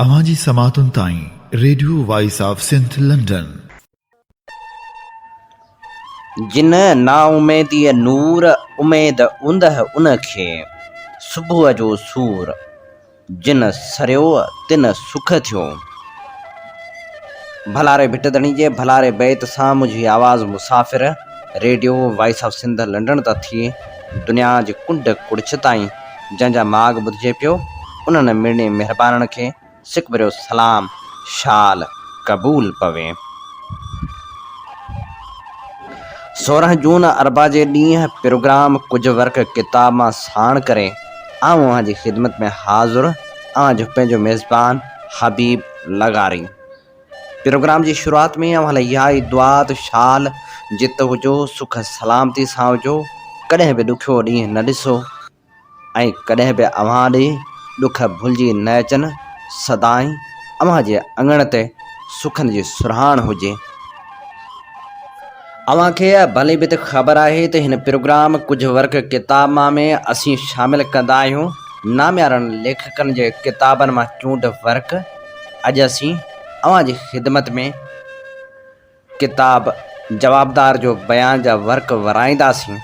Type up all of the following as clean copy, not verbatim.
अवांजी समातुन ताईं radio voice of Sindh London. जिन नाउमेदीअ नूर उमेद उंदह उनखे सुबुह जो सूर, जिन सरियो तिन सुख थियो। भलारे भिटदणी जे भलारे बैत सां मुंहिंजी आवाज़ मुसाफ़िर radio voice of Sindh London तां थी दुनिया जे कुंड कुड़िछ ताईं जंहिंजा माॻ ॿुधिजे पियो, उन्हनि मिड़नी महिरबाननि खे सिक भरियो सलाम शाल क़बूल पवे। 16 जून अरबा जे ॾींहुं प्रोग्राम कुझु वर्क किताब मां साण करे आऊं अव्हांजी ख़िदमत में हाज़ुर अव्हांजो पंहिंजो मेज़बान हबीब लगारी। प्रोग्राम जी शुरूआत में अव्हां लाइ इहा ई दुआ त शाल जित हुजो, सुख सलामती सां हुजो, कॾहिं बि ॾुखियो ॾींहुं न ॾिसो ऐं कॾहिं बि अव्हां ॾे ॾुख भुलिजी न अचनि। सदाईं अव्हां जे अङण ते सुखनि जी सुरहाण हुजे। अव्हांखे भली बि त ख़बर आहे त हिन प्रोग्राम कुझु वर्क किताब मां में असीं शामिल कंदा आहियूं नाम्यारनि लेखकनि जे किताबनि मां चूंड वर्क। अॼु असीं अव्हांजी ख़िदमत में किताब जवाबदार जो बयान जा वर्क वराईंदासीं।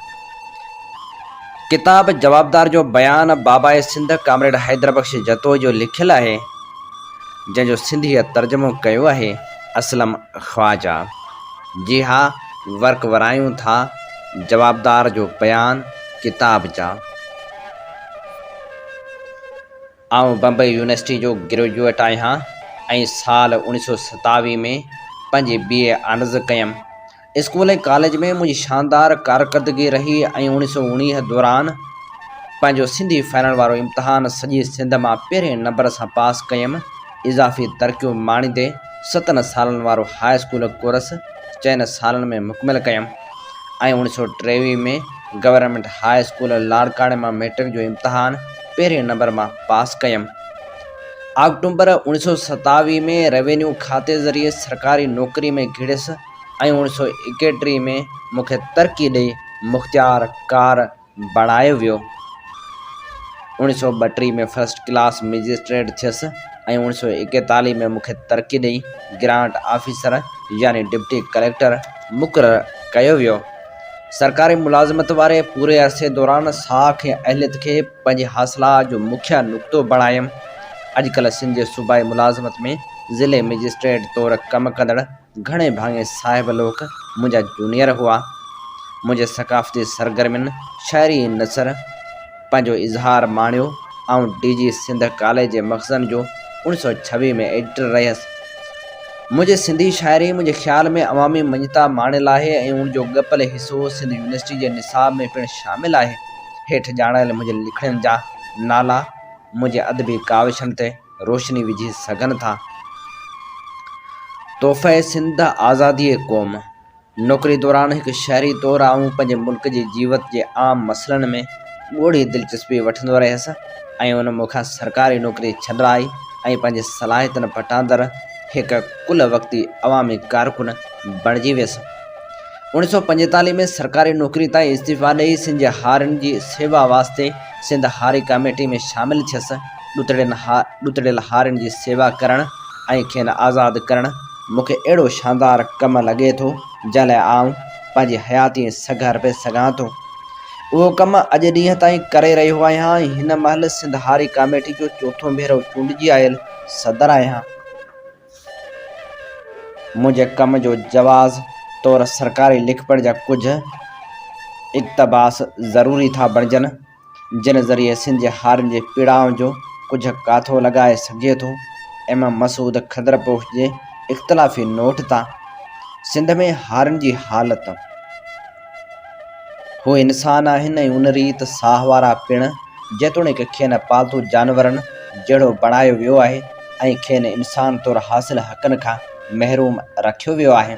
किताब जवाबदार जो बयान बाबाए सिंध कामरेड हैदर बख्श जतोई जो लिखियलु आहे, जंहिंजो सिंधीअ तर्जुमो कयो आहे असलम ख्वाजा। जी हा, वर्क वरायूं था जवाबदार जो बयान किताब जा। आउं बम्बई यूनिवर्सिटी जो ग्रेजुएट आहियां ऐं साल 1927 में पंहिंजी BA ऑनर्स कयमि। स्कूल ऐं कॉलेज में मुंहिंजी शानदार कारकर्दगी रही ऐं 1919 दौरान पंहिंजो सिंधी फाइनल वारो इम्तिहान सॼी सिंध मां पहिरें नंबर सां पास कयमि। इज़ाफ़ी तरक़ियूं माणींदे 7 सालनि वारो हाई स्कूल कोर्स 4 सालनि में मुकमिल कयमि ऐं 1923 में गवर्नमेंट हाई स्कूल लाड़काणे मां मैट्रिक जो इम्तिहान पहिरें नंबर मां पास कयमि। अक्टूबर 1927 में रेवेन्यू खाते ज़रिए सरकारी नौकरी में घिड़ियसि ऐं 1931 में मूंखे तरक़ी ॾेई मुख़्तियार कार बणायो वियो। 1932 में फर्स्ट क्लास मजिस्ट्रेट थियसि ऐं 1941 में मूंखे तरक़ी ॾेई ग्रांट ऑफिसर यानी डिप्टी कलेक्टर मुक़ररु कयो वियो। सरकारी मुलाज़मत वारे पूरे अरसे दौरान साख ऐं अहलियत खे पंहिंजे हासिलात जो मुख्य नुक़्तो बणायमि। अॼुकल्ह सिंध जे सूबाई मुलाज़मत में ज़िले मजिस्ट्रेट तौरु कमु कंदड़ घणे भाङे साहिब लोक मुंहिंजा जूनियर हुआ। मुंहिंजे सक़ाफ़ती सरगर्मियुनि शाइरी नसर पंहिंजो इज़हार माणियो। ऐं DG सिंध कॉलेज जे मख़ज़न जो 1926 में एडिटर रहियसि। मुंहिंजे सिंधी शाइरी मुंहिंजे ख़्याल में अवामी मञता माणियल आहे ऐं उनजो ॻपल हिसो सिंध यूनिवर्सिटी जे निसाब में पिणु शामिलु आहे। हेठि ॼाणायल मुंहिंजे लिखणनि जा नाला मुंहिंजे अदबी काविशनि ते रोशनी विझी सघनि था। तोहफ़े सिंध आज़ादी क़ौम। नौकरी दौरान हिकु शहरी तौरु आऊं पंहिंजे मुल्क जी जीवत जे आम मसइलनि में ॻोढ़ी दिलचस्पी वठंदो रहियसि ऐं उन मूंखां सरकारी नौकरी छॾाई ऐं पंहिंजे सलाहियतनि पटांदड़ हिकु कुल वक़्ती अवामी कारकुन बणिजी वियसि। 1945 में सरकारी नौकरी ताईं इस्तीफ़ा ॾेई सिंध जे हारियुनि जी सेवा वास्ते सिंध हारी कमेटी में शामिलु थियसि। ॾुतड़ियल हारियुनि जी सेवा करणु ऐं खेनि आज़ादु करणु मूंखे अहिड़ो शानदार कमु लॻे थो जंहिं लाइ आउं पंहिंजी हयाती सघ हरपे सघां थो। उहो कमु अॼु ॾींहं ताईं करे रहियो आहियां। हिन महिल सिंध हारी कमेटी जो 4थों भेरो चूंडिजी आयल सदर आहियां। मुंहिंजे कम जो जवाज़ तौरु सरकारी लिखपढ़ जा कुझु इक़्तबास ज़रूरी था बणिजनि, जिन ज़रिए सिंध जे हारियुनि जे पीड़ाउनि जो कुझु काथो लॻाए सघिजे थो। इमाम मसूद खदरपोश जे इख़्तिलाफ़ी नोट तां सिंध में हारियुनि जी हालत। हू इंसान आहिनि ऐं उन रीति साह वारा पिणु, जेतोणीकि खेनि पालतू जानवरनि जहिड़ो बणायो वियो आहे ऐं खेनि इंसान तौरु हासिल हक़नि खां महरूम रखियो वियो आहे।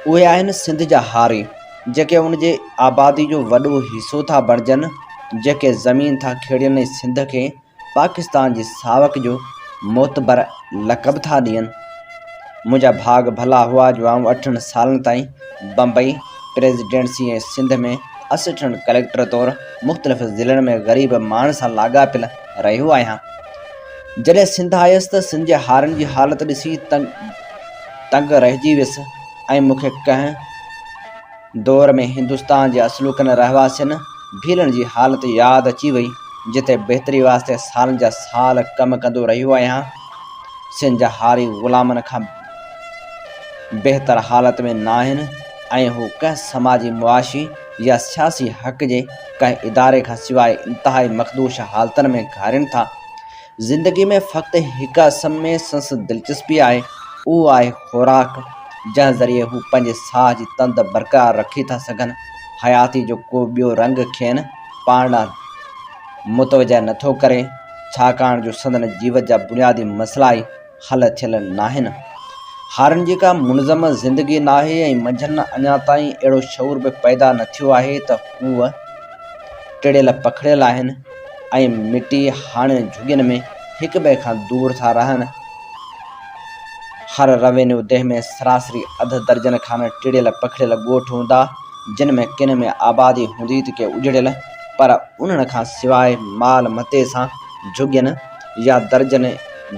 उहे आहिनि सिंध जा हारी, जेके उन जे आबादी जो वॾो हिसो था बणिजनि, जेके ज़मीन था खेड़ियनि ऐं सिंध खे पाकिस्तान जी सावक जो मोतबर लक़ब था ॾियनि। मुंहिंजा भाग भला हुआ जो आउं 8 सालनि ताईं बम्बई प्रेसिडेंसी ऐं सिंध में असिस्टेंट कलेक्टर तौरु मुख़्तलिफ़ ज़िलनि में ग़रीब माण्हुनि सां लाॻापियल रहियो आहियां। जॾहिं सिंध आयुसि त सिंध जे हारनि जी हालत ॾिसी तंग रहिजी वियुसि ऐं मूंखे कंहिं दौर में हिंदुस्तान जे असलूकनि रहवासियुनि भीलनि जी हालत यादि अची वई, जिते बहितरी वास्ते सालनि जा साल कमु कंदो रहियो आहियां। सिंध जा हारी ग़ुलामनि खां बहितर हालत में न आहिनि ऐं हू कंहिं समाजी मुआशी या सियासी हक़ जे कंहिं इदारे खां सवाइ इंतिहाई मखदूश हालतुनि में घारिनि था। ज़िंदगी में फ़क़्ति हिक असम में संस दिलचस्पी आहे, उहो आहे ख़ुराक, जंहिं ज़रिए हू पंहिंजे साह जी तंद बरक़रार रखी था सघनि। हयाती जो को ॿियो रंग खेनि पाण ॾांहुं मुतवजा नथो करे, छाकाणि जो संदन जीवत जा बुनियादी मसइला ई हल थियल नाहिनि। हारनि जी का मुनज़म ज़िंदगी नाहे ऐं मंझंदि अञा ताईं अहिड़ो शऊर बि पैदा न थियो आहे त हूअ टिड़ियल पखिड़ियल आहिनि ऐं मिटी हाणे झुगियुनि में हिक ॿिए खां दूर था रहनि। हर रेवेन्यू देह में सरासरी अधु दर्जन खान टिड़ियल पखिड़ियल ॻोठ हूंदा, जिन में किन में आबादी हूंदी त के उजड़ियल, पर उन्हनि खां सवाइ माल मते सां झुगियुनि या दर्जन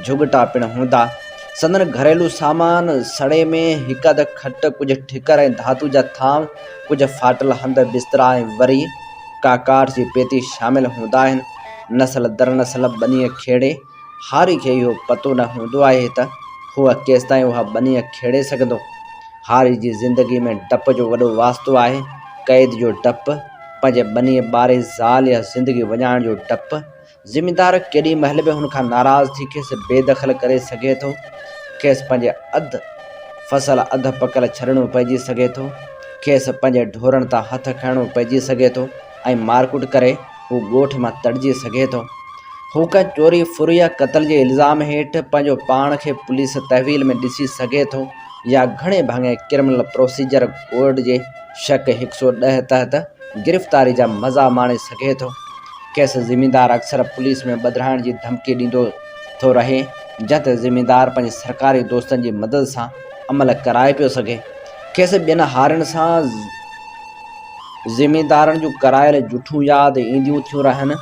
झुगटा पिण हूंदा। संदन घरेलू सामान सड़े में हिक अधु खट, कुझु ठिकर ऐं धातु जा थांव, कुझु फाटल हंध बिस्तरा ऐं वरी का काठ जी पेती शामिल हूंदा आहिनि। नस्ल दर नस्ल बनीअ खेड़े हारी खे इहो पतो न हूंदो आहे त हूअ केसिताईं उहा बनीअ खेड़े सघंदो। हारी जी ज़िंदगी में डप जो वॾो वास्तो आहे, क़ैद जो डपु, पंहिंजे बनीअ ॿारे ज़ाल या ज़िंदगी वञाइण जो डपु। ज़िमीदार केॾी महिल बि हुन खां नाराज़ थी खेसि बेदख़ल करे सघे थो, खेसि पंहिंजे अधु फसल अधु पकल छॾिणो पइजी सघे थो, खेसि पंहिंजे ढोरनि तां हथु खणणो पइजी सघे थो ऐं मारकुट करे हू ॻोठ मां तड़िजी सघे थो। हू कंहिं चोरी फुर या क़त्ल जे इल्ज़ाम हेठि पंहिंजो पाण खे पुलिस तहवील में ॾिसी सघे थो या घणे भाङे क्रिमिनल प्रोसीजर कोड जे शक 110 तहत गिरफ़्तारी जा मज़ा माणे सघे थो। खेसि ज़िमीदार अक्सर पुलिस में ॿधाइण जी धमकी ॾींदो थो रहे, जंहिं ते ज़िमीदार पंहिंजे सरकारी दोस्तनि जी मदद सां अमल कराए पियो सघे। खेसि ॿियनि हारनि सां ज़िमीदारनि जूं करायल जुठूं यादि ईंदियूं थियूं रहनि,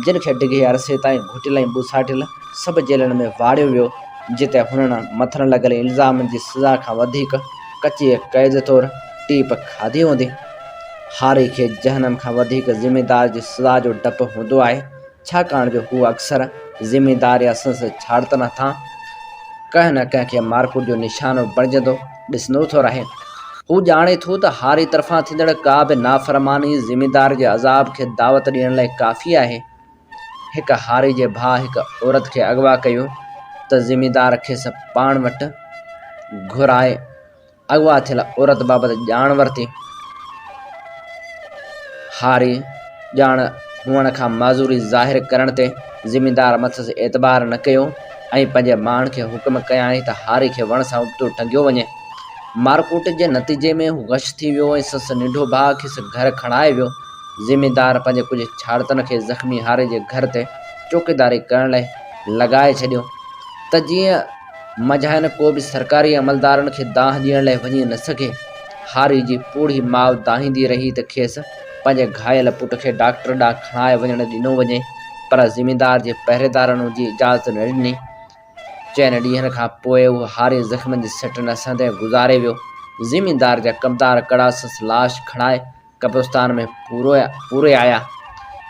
जिन खे डिघे अरसे ताईं घुटियल ऐं बुसाटियल सभु जेलनि में वाड़ियो वियो, जिते हुननि मथनि लॻल इल्ज़ामनि जी सज़ा खां वधीक कची क़ैद तौरु टीप खाधी हूंदी। हारी खे जहनम खां वधीक ज़िमीदार जी सज़ा जो डपु हूंदो आहे, छाकाणि जो हू अक्सर ज़िमीदार या संस छाड़तन तां कंहिं न कंहिं खे मारकुट जो निशानो बणिजंदो ॾिसंदो थो रहे। हू ॼाणे थो त हारी तरफ़ां थींदड़ का बि नाफ़रमानी ज़िमीदार जे अज़ाब खे दावत ॾियण लाइ काफ़ी आहे। हिकु हारी जे भाउ हिकु औरत खे अगवा कयो त ज़िमीदार खेसि पाण वटि घुराए अगवा थियल औरत बाबति ॼाण वरिती। हारी ॼाण हुअण खां माज़ूरी ज़ाहिर करण ते ज़िमीदार मथसि एतबार न कयो ऐं पंहिंजे माण्हुनि खे हुकुम कयाईं त हारी खे वण सां उबतो टंगियो वञे। मारकुट जे नतीजे में हू गश थी वियो ऐं संसु नंढो भाउ खेसि घर खणाए वियो। ज़िमीदार पंहिंजे कुझु छाड़तन खे ज़ख़्मी हारे जे घर ते चौकीदारी करण लाइ लॻाए छॾियो त जीअं मझाइन को बि सरकारी अमलदारनि खे दाह ॾियण लाइ वञी न सघे। हारी जी पूरी माउ दाहींदी रही त खेसि पंहिंजे घायल पुट खे डॉक्टर ॾांहुं खणाए वञणु ॾिनो वञे, पर ज़िमीदार जे पहिरेदारनि जी इजाज़त न ॾिनी। 4 ॾींहंनि खां पोइ उहो हारी ज़ख़्मनि जी सट नसंदे गुज़ारे वियो। ज़िमीदार जा कमदार कड़ा संसु लाश खणाए कब्रिस्तान में पूरे आया।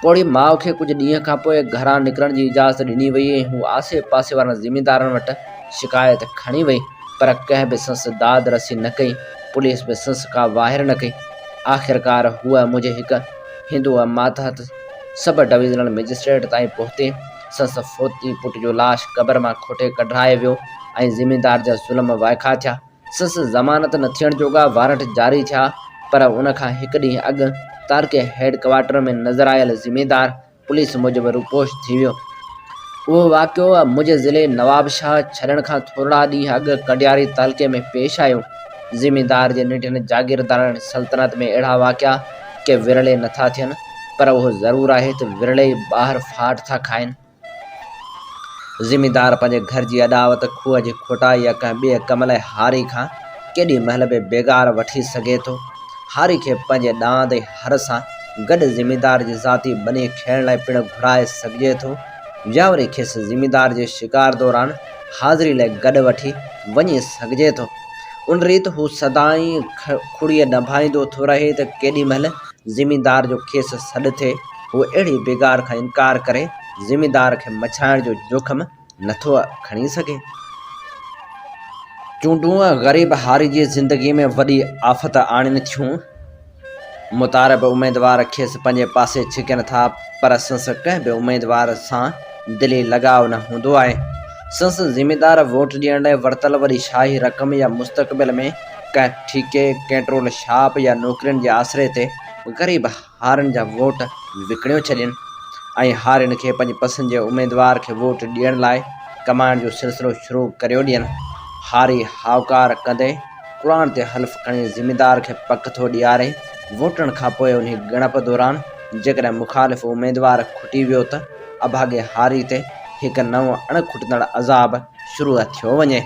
पोड़ी माउ खे कुझु ॾींहं खां पोइ घरां निकिरण जी इजाज़त ॾिनी वई ऐं हू आसे पासे वारनि ज़िमीदारनि वटि शिकायत खणी वई, पर कंहिं बि संसु दाद रसी न कई, पुलिस बि संसु का वाहिर न कई। आख़िरकार हूअ मुंहिंजे हिकु हिंदू मातहत सब डिविज़नल मजिस्ट्रेट ताईं पहुती। संसु फोती पुट जो लाश क़बर मां खोटे कढाए वियो ऐं ज़िमीदार जा ज़ुल्म वाइखा थिया। संसु ज़मानत न थियण जोगा वारंट जारी थिया, पर उन खां हिकु ॾींहुं अॻु तारके हेड क्वार्टर में नज़र आयल ज़िमीदार पुलिस मूजिबि रुपोश थी वियो। उहो वाक़ियो मुंहिंजे ज़िले नवाबशाह छॾण खां थोरा ॾींहं अॻु कंडियारी तालके में पेश आयो। ज़िमीदार जे नंढनि जागीरदारनि सल्तनत में अहिड़ा वाक़िया के विरले नथा थियनि, पर उहो ज़रूरु आहे त विरले ई ॿाहिरि फाट था खाइनि। ज़िमीदार पंहिंजे घर जी अॾावत खूह जी खोटाई या कंहिं ॿिए कम लाइ हारी खां केॾी महिल बि बेगार वठी सघे थो। हारी खे पंहिंजे ॾांद हर सां गॾु ज़िमीदार जी ज़ाती बनी खेॾण लाइ पिणु घुराए सघिजे थो। या वरी खेसि ज़िमीदार जे शिकार दौरान हाज़िरी लाइ गॾु वठी वञी सघिजे थो। उन रीति हू सदाईं खुड़ीअ नभाईंदो थो रहे त केॾी महिल ज़िमीदार जो खेसि सॾु थिए हू अहिड़ी बिगाड़ खां इनकार करे ज़िमीदार खे मछाइण जो जोखिम नथो खणी सघे। चूंडूं ग़रीब हारी जी ज़िंदगी में वॾी आफ़त आणनि थियूं। मुतारब उमेदवार खेसि पंहिंजे पासे छिकनि था, पर संस कंहिं बि उमेदवार सां दिली लगाव न हूंदो आहे। संस ज़िमेदार वोट ॾियण लाइ वरितल वॾी शाही रक़म या मुस्तक़बिल में कंहिं ठीके कंट्रोल छाप या नौकरियुनि जे आसिरे ते ग़रीब हारनि जा वोट विकिणियो छॾनि ऐं हारियुनि खे पंहिंजी पसंदि जे उमेदवार खे वोट ॾियण लाइ कमाइण जो सिलसिलो शुरू करियो ॾियनि। हारी हावकार कंदे क़ुर ते हल्फ़ खणी ज़िमेदार खे पक थो ॾियारे। वोटनि खां पोइ उन ॻणप दौरान जेकॾहिं मुख़ालिफ़ उमेदवार खुटी वियो त अभागे हारी ते हिकु नओं अणखुटंदड़ अज़ाब शुरू थियो वञे।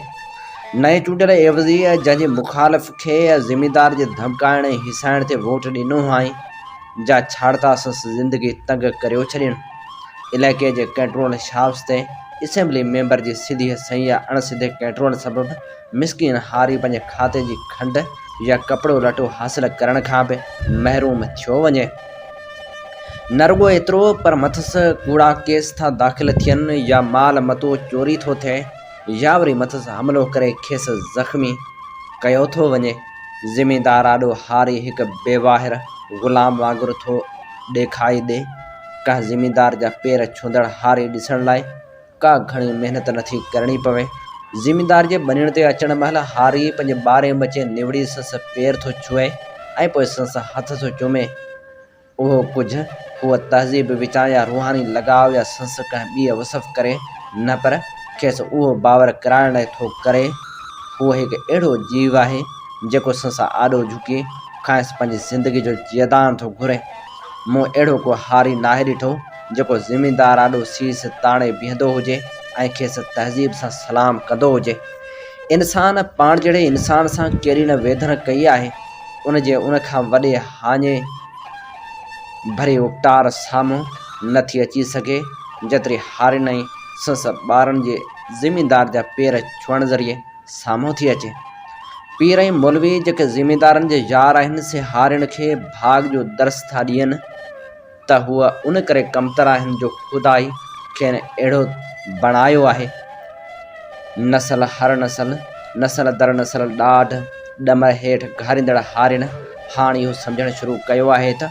नए चूंडियल एवज़ी जंहिंजे मुख़ालिफ़ खे ज़िमेदार जे धमकाइण ऐं हिसाइण ते वोट ॾिनो आई जा छाड़ता संसद ज़िंदगी तंग करियो छॾियनि। इलाइक़े जे कंट्रोल छाप्स ते असेंबली मेंबर जी सीधी सही या अणसिधे कंट्रोल सबबि मिसकिन हारी पंहिंजे खाते जी खंड या कपिड़ो लटो हासिल करण खां बि महरूम थियो वञे। न रुॻो एतिरो पर मथसि कूड़ा केस था दाख़िल थियनि या माल मतो चोरी थो थिए या वरी मथसि हमिलो करे खेसि ज़ख़्मी कयो थो वञे। ज़िमेदार आॾो हारी हिकु बेवाहिर ग़ुलाम वांगुरु थो ॾेखाई ॾे। कंहिं ज़िमेदार जा पेर छूंदड़ हारी ॾिसण लाइ का घणी महिनत नथी करणी पवे। ज़िमेदार जे बणिण ते अचण महिल हारी पंहिंजे ॿारहें बचे निवड़ी संस पेर थो छुए ऐं पोइ संस हथ थो चुमे। उहो कुझु हूअ तहज़ीब विचां या रूहानी लॻाव या संस कंहिं ॿी वसफ़ करे न, पर खेसि उहो बावर कराइण लाइ थो करे। हूअ हिकु अहिड़ो जीव आहे जेको संस आॾो झुकी खांसि पंहिंजी ज़िंदगी जो जयदान थो घुरे। मूं अहिड़ो को हारी नाहे ॾिठो जेको ज़िमेदार आॾो सीस ताणे बीहंदो हुजे ऐं खेसि तहज़ीब सां सलाम कंदो हुजे। इंसान पाण जहिड़े इंसान सां कहिड़ी न वेधण कई आहे। उन जे उन खां वॾे हाञे भरी उपटार साम्हूं नथी अची सघे जेतिरी हारिन ऐं संस ॿारनि जे ज़िमेदार जा पेर छुअण ज़रिए साम्हूं थी अचे। पीर ऐं मौलवी जेके ज़िमेदारनि जे यार आहिनि से हारियुनि खे भाग जो दर्स था ॾियनि त हूअ उन करे कमतर आहिनि जो खुदाई खेनि अहिड़ो बणायो आहे। नसल हर नसल दर नसल ॾाढ ॾमर हेठि घारींदड़ हारियुनि हाणे इहो सम्झणु शुरू कयो आहे त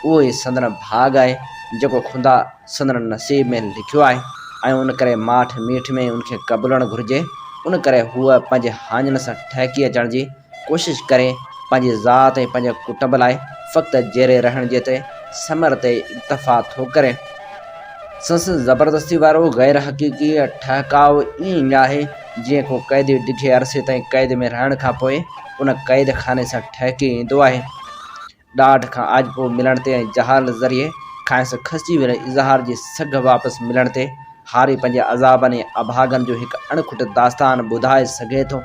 उहो ई संदन भाग आहे जेको खुदा संदन नसीब में लिखियो आहे ऐं उन करे माठ मीठ में उनखे क़बूलणु घुरिजे। उन करे हूअ पंहिंजे हाञनि सां ठहिकी अचण जी कोशिशि करे पंहिंजी ज़ात ऐं पंहिंजे कुटुंब लाइ फ़क़्ति जेरे रहण जे ते समर ते इक्तफ़ा थो करे। संस ज़बरदस्ती वारो गैर हक़ीक़ी ठहकाव ईअं ई आहे जीअं को क़ैदी ॾिघे अरसे ताईं क़ैद में रहण खां पोइ उन क़ैद खाने सां ठहिकी ईंदो आहे। ॾाढ खां आजको मिलण ते ऐं जहाल ज़रिए खांसि खसिजी वियल इज़हार जी सघ वापसि मिलण ते हारी पंहिंजे अज़ाबनि ऐं अभागनि जो हिकु अणखुट दास्तान ॿुधाए सघे थो।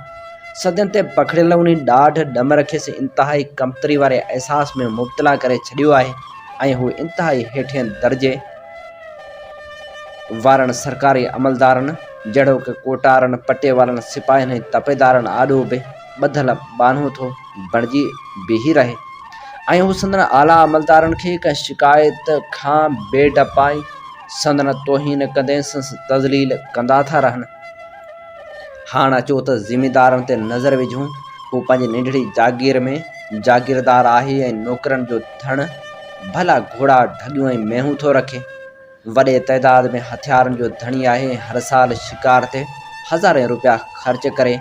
सदियुनि ते पखिड़ियल उन ॾाढ ॾमर खेसि इंतिहाई कमतरी वारे अहसास में मुब्तला करे छॾियो आहे ऐं हू इंतिहाई हेठिएं दर्जे वारनि सरकारी अमलदारनि जहिड़ो कि कोटारनि पटे वारनि सिपाहियुनि ऐं तपेदारनि आॾो बि ॿधल बानो थो बणिजी बीही रहे ऐं हू संदन आला अमलदारनि खे कंहिं शिकायत खां बेडपाई संदन तोहीन कंदे संस तज़लील कंदा था रहनि। हाणे अचो त ज़िमेदारनि ते नज़र विझूं। हू पंहिंजी नंढड़ी जागीर में जागीरदार आहे ऐं नौकरनि जो धण भला घोड़ा ढगियूं ऐं मेहूं थो रखे। वॾे तइदाद में हथियारनि जो धणी आहे। हर साल शिकार ते हज़ारे रुपया ख़र्च करे।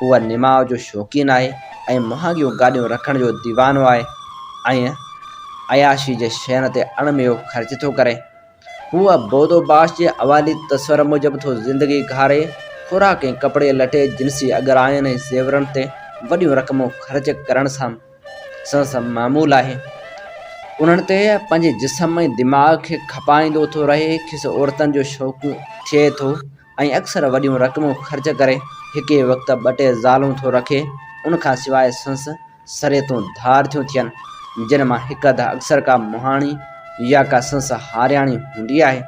हूअ निमाव जो शौक़ीन आहे ऐं महांगियूं गाॾियूं रखण जो दीवानो आहे ऐं अयाशी जे शयुनि ते अणमियो ख़र्च थो करे। हूअ बोदोबाश जे अवाली तस्वर मूजिबि थो ज़िंदगी घारे। खुराक ऐं कपिड़े लटे जिन्सी अगरायनि ऐं ज़ेवरनि ते वॾियूं रक़मूं ख़र्च करण सां संस मामूल आहे। उन्हनि ते पंहिंजे जिस्म ऐं दिमाग़ खे खपाईंदो थो रहे। खेसि औरतुनि जो शौक़ु थिए थो ऐं अक्सर वॾियूं रक़मूं ख़र्च करे हिके वक़्तु ॿ टे ज़ालूं थो रखे। उनखां सवाइ संस सरेतूं धार थियूं थियनि जिन मां हिकु अधु अक्सर का मुहाणी या का संस हारियाणी हूंदी आहे।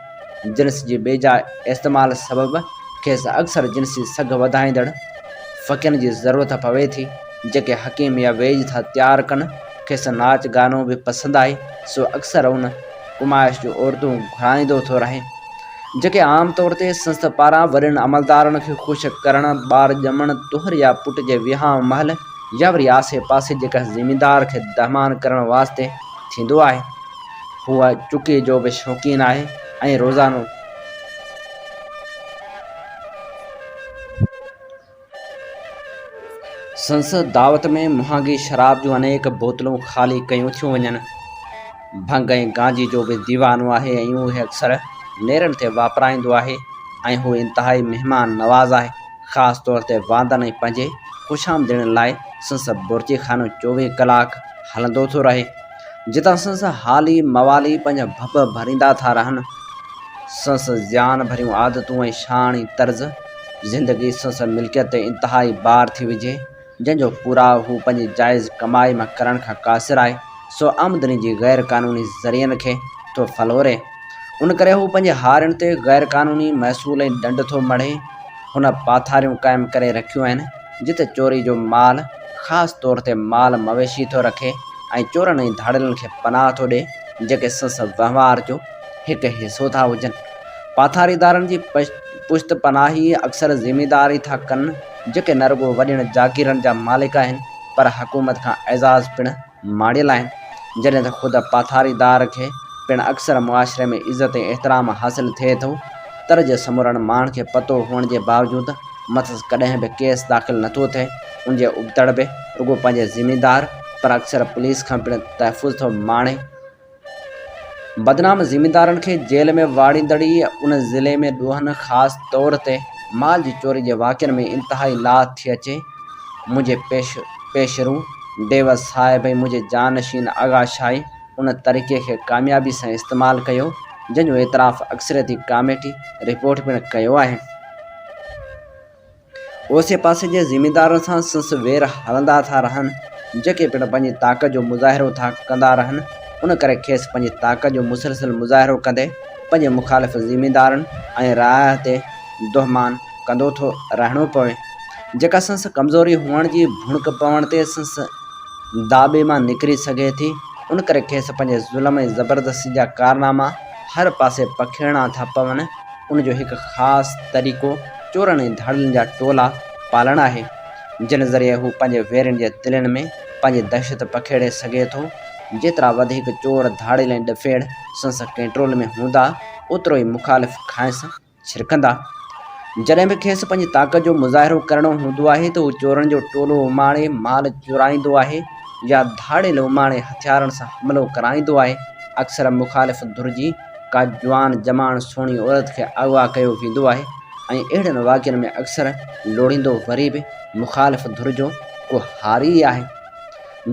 जिन्स जी बेजा इस्तेमाल सबब खेसि अक्सर जिन्सी सघ वधाईंदड़ फ़क़ियुनि जी ज़रूरत पवे थी, जेके हकीम या वेज था तयारु कनि। खेसि नाच गानो बि पसंदि आहे, सो अक्सर उन कुमाइश जूं औरतूं घुराईंदो थो रहे, जेके आम तौर ते संस्था पारां वॾनि अमलदारनि खे ख़ुशि करणु, ॿार ॼमण, तुहर या पुट जे विहांउ महिल, या वरी आसे पासे जेका ज़िमीदार खे दहमान करण वास्ते थींदो आहे। हूअ चुकी जो बि शौक़ीन आहे ऐं रोज़ानो संसद दावत में मुहांगी शराब जूं अनेक बोतलूं ख़ाली कयूं थियूं वञनि। भंग ऐं गांजी जो बि दीवानो आहे ऐं उहे अक्सर नेरनि ते वापराईंदो आहे ऐं हू इंतिहाई महिमान नवाज़ आहे। ख़ासि तौर ते वांदनि ऐं पंहिंजे ख़ुशामदीण लाइ संस बुर्जी खानो 24 कलाक हलंदो थो रहे, जितां संस हाली मवाली पंहिंजा भभ भरींदा था रहनि। संस ज़ियान भरियूं आदतूं ऐं शाणी तर्ज़ ज़िंदगी संस मिल्कियत ते इंतिहाई बार थी विझे, जंहिंजो पूरा हू पंहिंजी जाइज़ कमाई मां करण खां क़ासिर आहे। सो आमदनी जी गैर क़ानूनी ज़रियनि खे थो फलोरे। उन करे हू पंहिंजे हारियुनि ते गैर क़ानूनी महसूल ऐं ॾंड थो मढ़े। हुन पाथारियूं क़ाइमु करे रखियूं आहिनि जिते चोरी जो माल, ख़ासि तौर ते माल मवेशी थो रखे ऐं चोरनि ऐं धाड़िलनि खे पनाह थो ॾिए, जेके संस वहिंवार जो हिकु हिसो था हुजनि। पाथारीदारनि जी पुश्त पनाही अक्सर ज़िमीदारी था कनि, जेके न रुॻो वॾियुनि जागीरनि जा मालिक आहिनि, पर हुकूमत खां एज़ाज़ पिणु माणियल आहिनि। जॾहिं त ख़ुदि पाथारीदार खे पिणु अक्सर मुआशिरे में इज़त ऐं एतिराम हासिलु थिए थो। तर्ज समूरनि माण्हुनि खे पतो हुअण जे बावजूदि मथस कॾहिं बि केस दाख़िल नथो थिए। उन जे उबतड़ बि रुॻो पंहिंजे ज़िमीदार, पर अक्सर पुलिस खां पिणु तहफ़ुज़ थो माणे। बदनाम ज़िमीदारनि खे जेल में वाड़ींदड़ी उन ज़िले में ॾोहनि, ख़ासि तौर ते माल जी चोरी जे वाक़िअनि में इंतिहाई लात थी अचे। मुंहिंजे पेशरू डेवस साहिब ऐं मुंहिंजे जानशीन आगा शाही उन तरीक़े खे कामयाबी सां इस्तेमालु कयो, जंहिंजो एतिराफ़ अक्सरियती कमेटी रिपोर्ट पिणु कयो आहे। ओसे पासे जे ज़िमीदारनि सां संस वेर हलंदा था रहनि, जेके पिणु पंहिंजी ताक़त जो मुज़ाहिरो था कंदा रहनि। उन करे खेसि पंहिंजी ताक़त जो मुसलसिल मुज़ाहिरो कंदे पंहिंजे मुख़ालिफ़ ज़िमीदारनि ऐं राय ते दोहमान कंदो थो रहणो पवे, जेका संस कमज़ोरी हुअण जी भुणक पवण ते संस दाॿे मां निकिरी सघे थी। उन करे खेसि पंहिंजे ज़ुल्म ऐं ज़बरदस्ती जा कारनामा हर पासे पखिड़णा था पवनि। उन जो हिकु ख़ासि तरीक़ो चोरनि ऐं धाड़िलनि जा टोला पालणु आहे, जिन ज़रिए हू पंहिंजे वेरनि जे दिलनि में पंहिंजी दहशत पखेड़े सघे थो। जेतिरा वधीक चोर, धाड़िल ऐं ॾफेड़ संस कंट्रोल में हूंदा, ओतिरो ई मुख़ालिफ़ खांइसि छिरकंदा। जॾहिं बि खेसि पंहिंजी ताक़त जो मुज़ाहिरो करणो हूंदो आहे त हू चोरनि जो टोलो उमाणे माल चुराईंदो आहे या धाड़िल उमाणे हथियारनि सां हमिलो कराईंदो आहे। अक्सर मुख़ालिफ़ धुर जी का जवान जमाण सुहिणी औरत खे अगवा कयो वेंदो आहे ऐं अहिड़नि वाक़िअनि में अक्सर लोड़ींदो वरी बि मुख़ालिफ़ धुर जो को हारी ई आहे।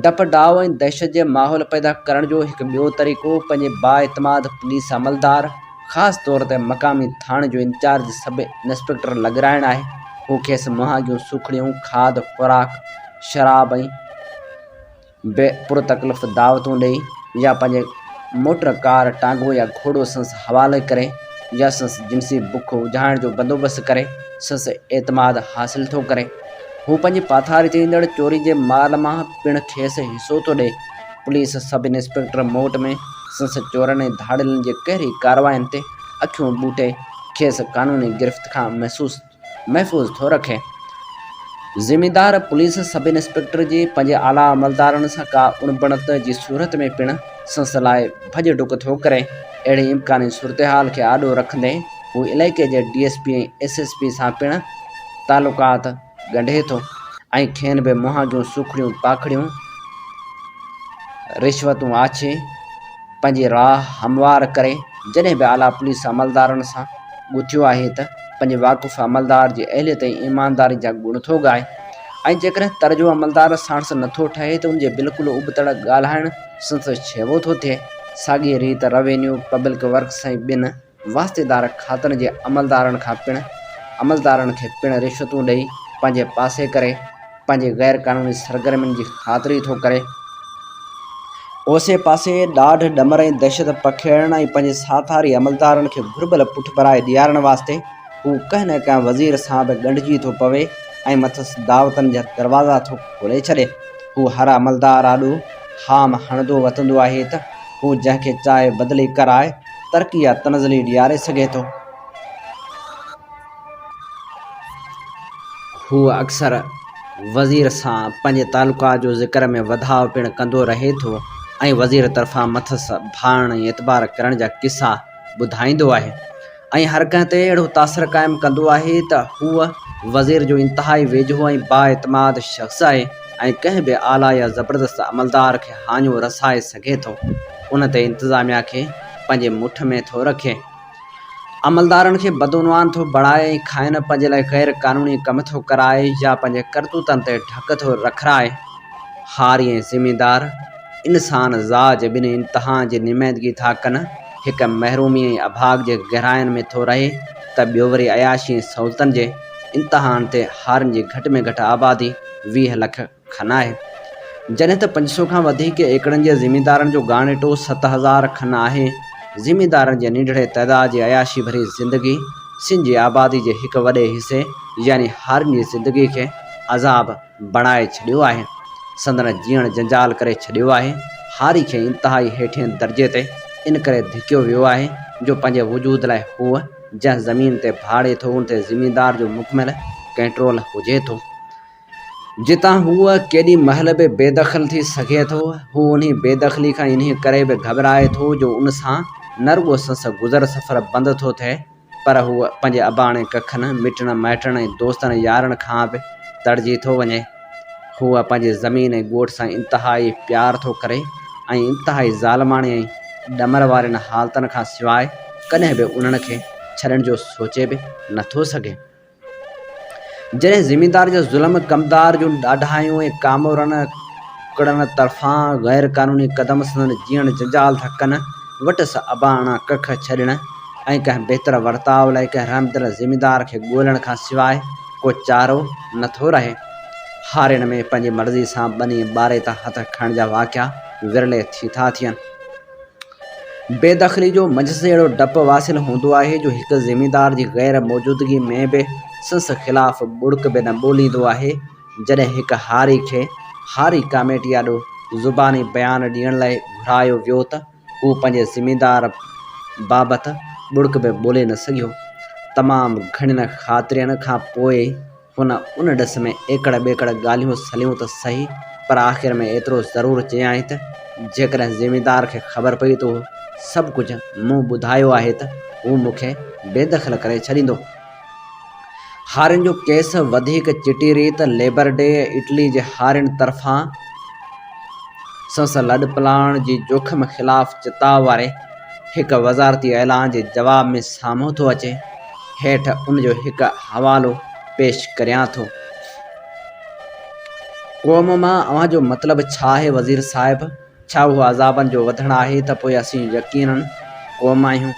डप डाव ऐं दहशत जे माहौल पैदा करण जो हिकु ॿियो तरीक़ो पंहिंजे बाएतमाद पुलिस अमलदार, ख़ासि तौर ते मक़ामी थाणे जो इंचार्ज सब इंस्पेक्टर लॻाइणु आहे। हू खेसि मुहागियूं सुखड़ियूं, खाद खुराक, शराब ऐं पुरतकलीफ़ दावतूं ॾेई, या पंहिंजे मोटर कार, टांगो या घोड़ो संस हवाले करे, या संस जिन्सी बुख उझाइण जो बंदोबस्तु करे संस एतमाद हासिल थो करे। हू पंहिंजी पाथारी ते ईंदड़ चोरी जे माल मां पिणु खेसि हिसो थो ॾिए। पुलिस सब इंस्पेक्टर मोट में संस चोरनि ऐं धाड़िलनि जे कहिड़ी कारवायुनि ते अखियूं ॿूटे खेसि क़ानूनी गिरफ़्त खां महफ़ूज़ थो रखे। ज़िमीदार पुलिस सब इंस्पेक्टर जी पंहिंजे आला अमलदारनि सां का उणबणत जी सूरत में पिणु संस लाइ भॼ डुक थो करे। अहिड़ी इम्कानी सूरतहाल खे आॾो रखंदे हू इलाइक़े जे DSP ऐं SSP सां पिणु तालुकात ॻंढे थो ऐं खेनि बि मुहागियूं सुखड़ियूं पाखड़ियूं रिश्वतूं आछे पंहिंजी राह हमवार करे। जॾहिं बि आला पुलिस अमलदारनि सां ॻुथियो आहे त पंहिंजे वाक़ुफ़ अमलदार जी अहलियत ऐं ईमानदारी जा गुण थो ॻाए, ऐं जेकॾहिं तर्जो अमलदार साणस नथो ठहे त उनजे बिल्कुलु उबतड़ ॻाल्हाइण संस छेवो थो थिए। साॻी रीति रेवेन्यू, पब्लिक वर्क्स ऐं ॿिनि वास्तेदार खातनि जे अमलदारनि खे पिणु रिश्वतूं ॾेई पंहिंजे पासे करे पंहिंजे गैर क़ानूनी सरगर्मियुनि जी ख़ातिरी थो करे। ओसे पासे ॾाढ ॾमर ऐं दहशत पखेड़ण ऐं पंहिंजे साथारी अमलदारनि खे घुर्बल पुठ भराए ॾियारण वास्ते हू कंहिं न कंहिं वज़ीर सां बि ॻंढिजी थो पवे ऐं मथसि दावतनि जा दरवाज़ा थो खोले छॾे। हू हर अमलदार आॾो हाम हणंदो वतंदो आहे त हू जंहिंखे चाहे बदिली कराए तरक़ी या तनज़ली ॾियारे सघे थो। हू अक्सर वज़ीर सां पंहिंजे तालुका जो ज़िक्र में वधाउ पिणु कंदो रहे थो ऐं वज़ीर तरफ़ां मथसि भाण ऐं एतबार करण जा किस्सा ॿुधाईंदो आहे ऐं हर कंहिं ते अहिड़ो तासिर क़ाइमु कंदो आहे त हूअ वज़ीर जो इंतिहाई वेझो ऐं बाएतमाद शख़्स आहे ऐं कंहिं बि आला या ज़बरदस्त अमलदार खे हाञो रसाए सघे थो। उन ते इंतिज़ामिया खे पंहिंजे मुठ में थो रखे, अमलदारनि खे बदउनवान थो बणाए ऐं खाइनि पंहिंजे लाइ गैर क़ानूनी कम थो कराए या पंहिंजे करतूतनि ते ढक थो रखाए। हारी ऐं ज़िमीदार इंसान ज़ाज ॿिनि इंतिहा जी नुमाइंदगी था कनि, हिकु महरूमी ऐं अभाग जे गहराइनि में थो रहे त ॿियो वरी अयाशी ऐं सहूलियतनि जे इम्तिहान ते हारनि जी घटि में घटि आबादी 20 लख खन आहे, जॾहिं त 500 खां वधीक एकड़नि जे ज़िमीदारनि जो ॻाणेटो 7000 खन आहे। ज़िमीदारनि जे नंढड़े तइदाद जी अयाशी भरी ज़िंदगी सिंध जी आबादी जे हिकु वॾे हिसे यानी हारनि जी ज़िंदगी खे अज़ाब बणाए छॾियो आहे, संदन जीअण जंजाल करे छॾियो आहे। हारी खे इंतिहाई हेठिएं दर्जे ते इन करे धिकियो वियो आहे जो पंहिंजे वजूद लाइ हूअ जंहिं ज़मीन ते भाड़े थो उन ते ज़िमीदार जो मुकमिल कंट्रोल हुजे थो। जितां हूअ केॾी महिल बि बेदख़ल थी सघे थो, हू उन बेदख़ली खां इन करे बि घबराए थो जो उन सां न रुॻो संस गुज़र सफ़र बंदि थो थिए, पर हूअ पंहिंजे अबाणे कखनि मिटण माइटण ऐं दोस्तनि यारनि खां बि तड़िजी थो वञे। हूअ पंहिंजी ज़मीन ऐं ॻोठ सां इंतिहाई प्यार थो करे ऐं इंतिहाई ज़ालमाणे ऐं ॾमर वारनि हालतनि खां सवाइ कॾहिं बि उन्हनि खे छॾण जो सोचे बि नथो सघे। जॾहिं ज़िमीदार जा ज़ुल्म कमदार जूं ॾाढायूं ऐं कामोरनि कुड़नि तरफ़ां गैर क़ानूनी क़दम संदन जीअण जंजाल था कनि, वटि अबाणा कख छॾण ऐं कंहिं बहितर वर्ताव लाइ कंहिं रहमदिल ज़िमीदार खे ॻोल्हण खां सवाइ को चारो नथो रहे। हारियुनि में पंहिंजी मर्ज़ी सां ॿनी ॿारे था हथ खणण जा वाक़िया विरले थी था थियनि। बेदख़ली जो मंझसि अहिड़ो डपु वासिल हूंदो आहे जो हिकु ज़िमीदार जी गैर मौजूदगी में बि संस ख़िलाफ़ बुड़क बि न ॿोलींदो आहे। जॾहिं हिकु हारी खे हारी कामेटी ॾो ज़ुबानी बयान ॾियण लाइ घुरायो वियो त हू पंहिंजे ज़िमीदार बाबति बुड़क बि ॿोले न सघियो। तमामु घणनि ख़ातिरियुनि खां पोइ हुन उन ॾिस में एकड़ ॿेकड़ ॻाल्हियूं सलियूं त सही, पर आख़िर में एतिरो ज़रूरु चयाईं त जेकॾहिं ज़िमीदार खे ख़बर पई त सभु कुझु मूं ॿुधायो आहे त हू मूंखे बेदख़ल करे छॾींदो। हारियुनि जो केस वधीक चिटी रीत लेबर डे इटली जे हारियुनि तरफ़ां संस लॾ पलाण जी जोखिम ख़िलाफ़ चिताव वारे हिकु वज़ारती ऐलान जे जवाब में साम्हूं थो अचे। हेठि उन जो हिकु हवालो पेश करियां थो। क़ौम मां अव्हां जो मतिलबु छा आहे वज़ीर साहिब? छा उहो अज़ाबनि जो वधणु आहे त पोइ असीं यकीनन क़ौम आहियूं।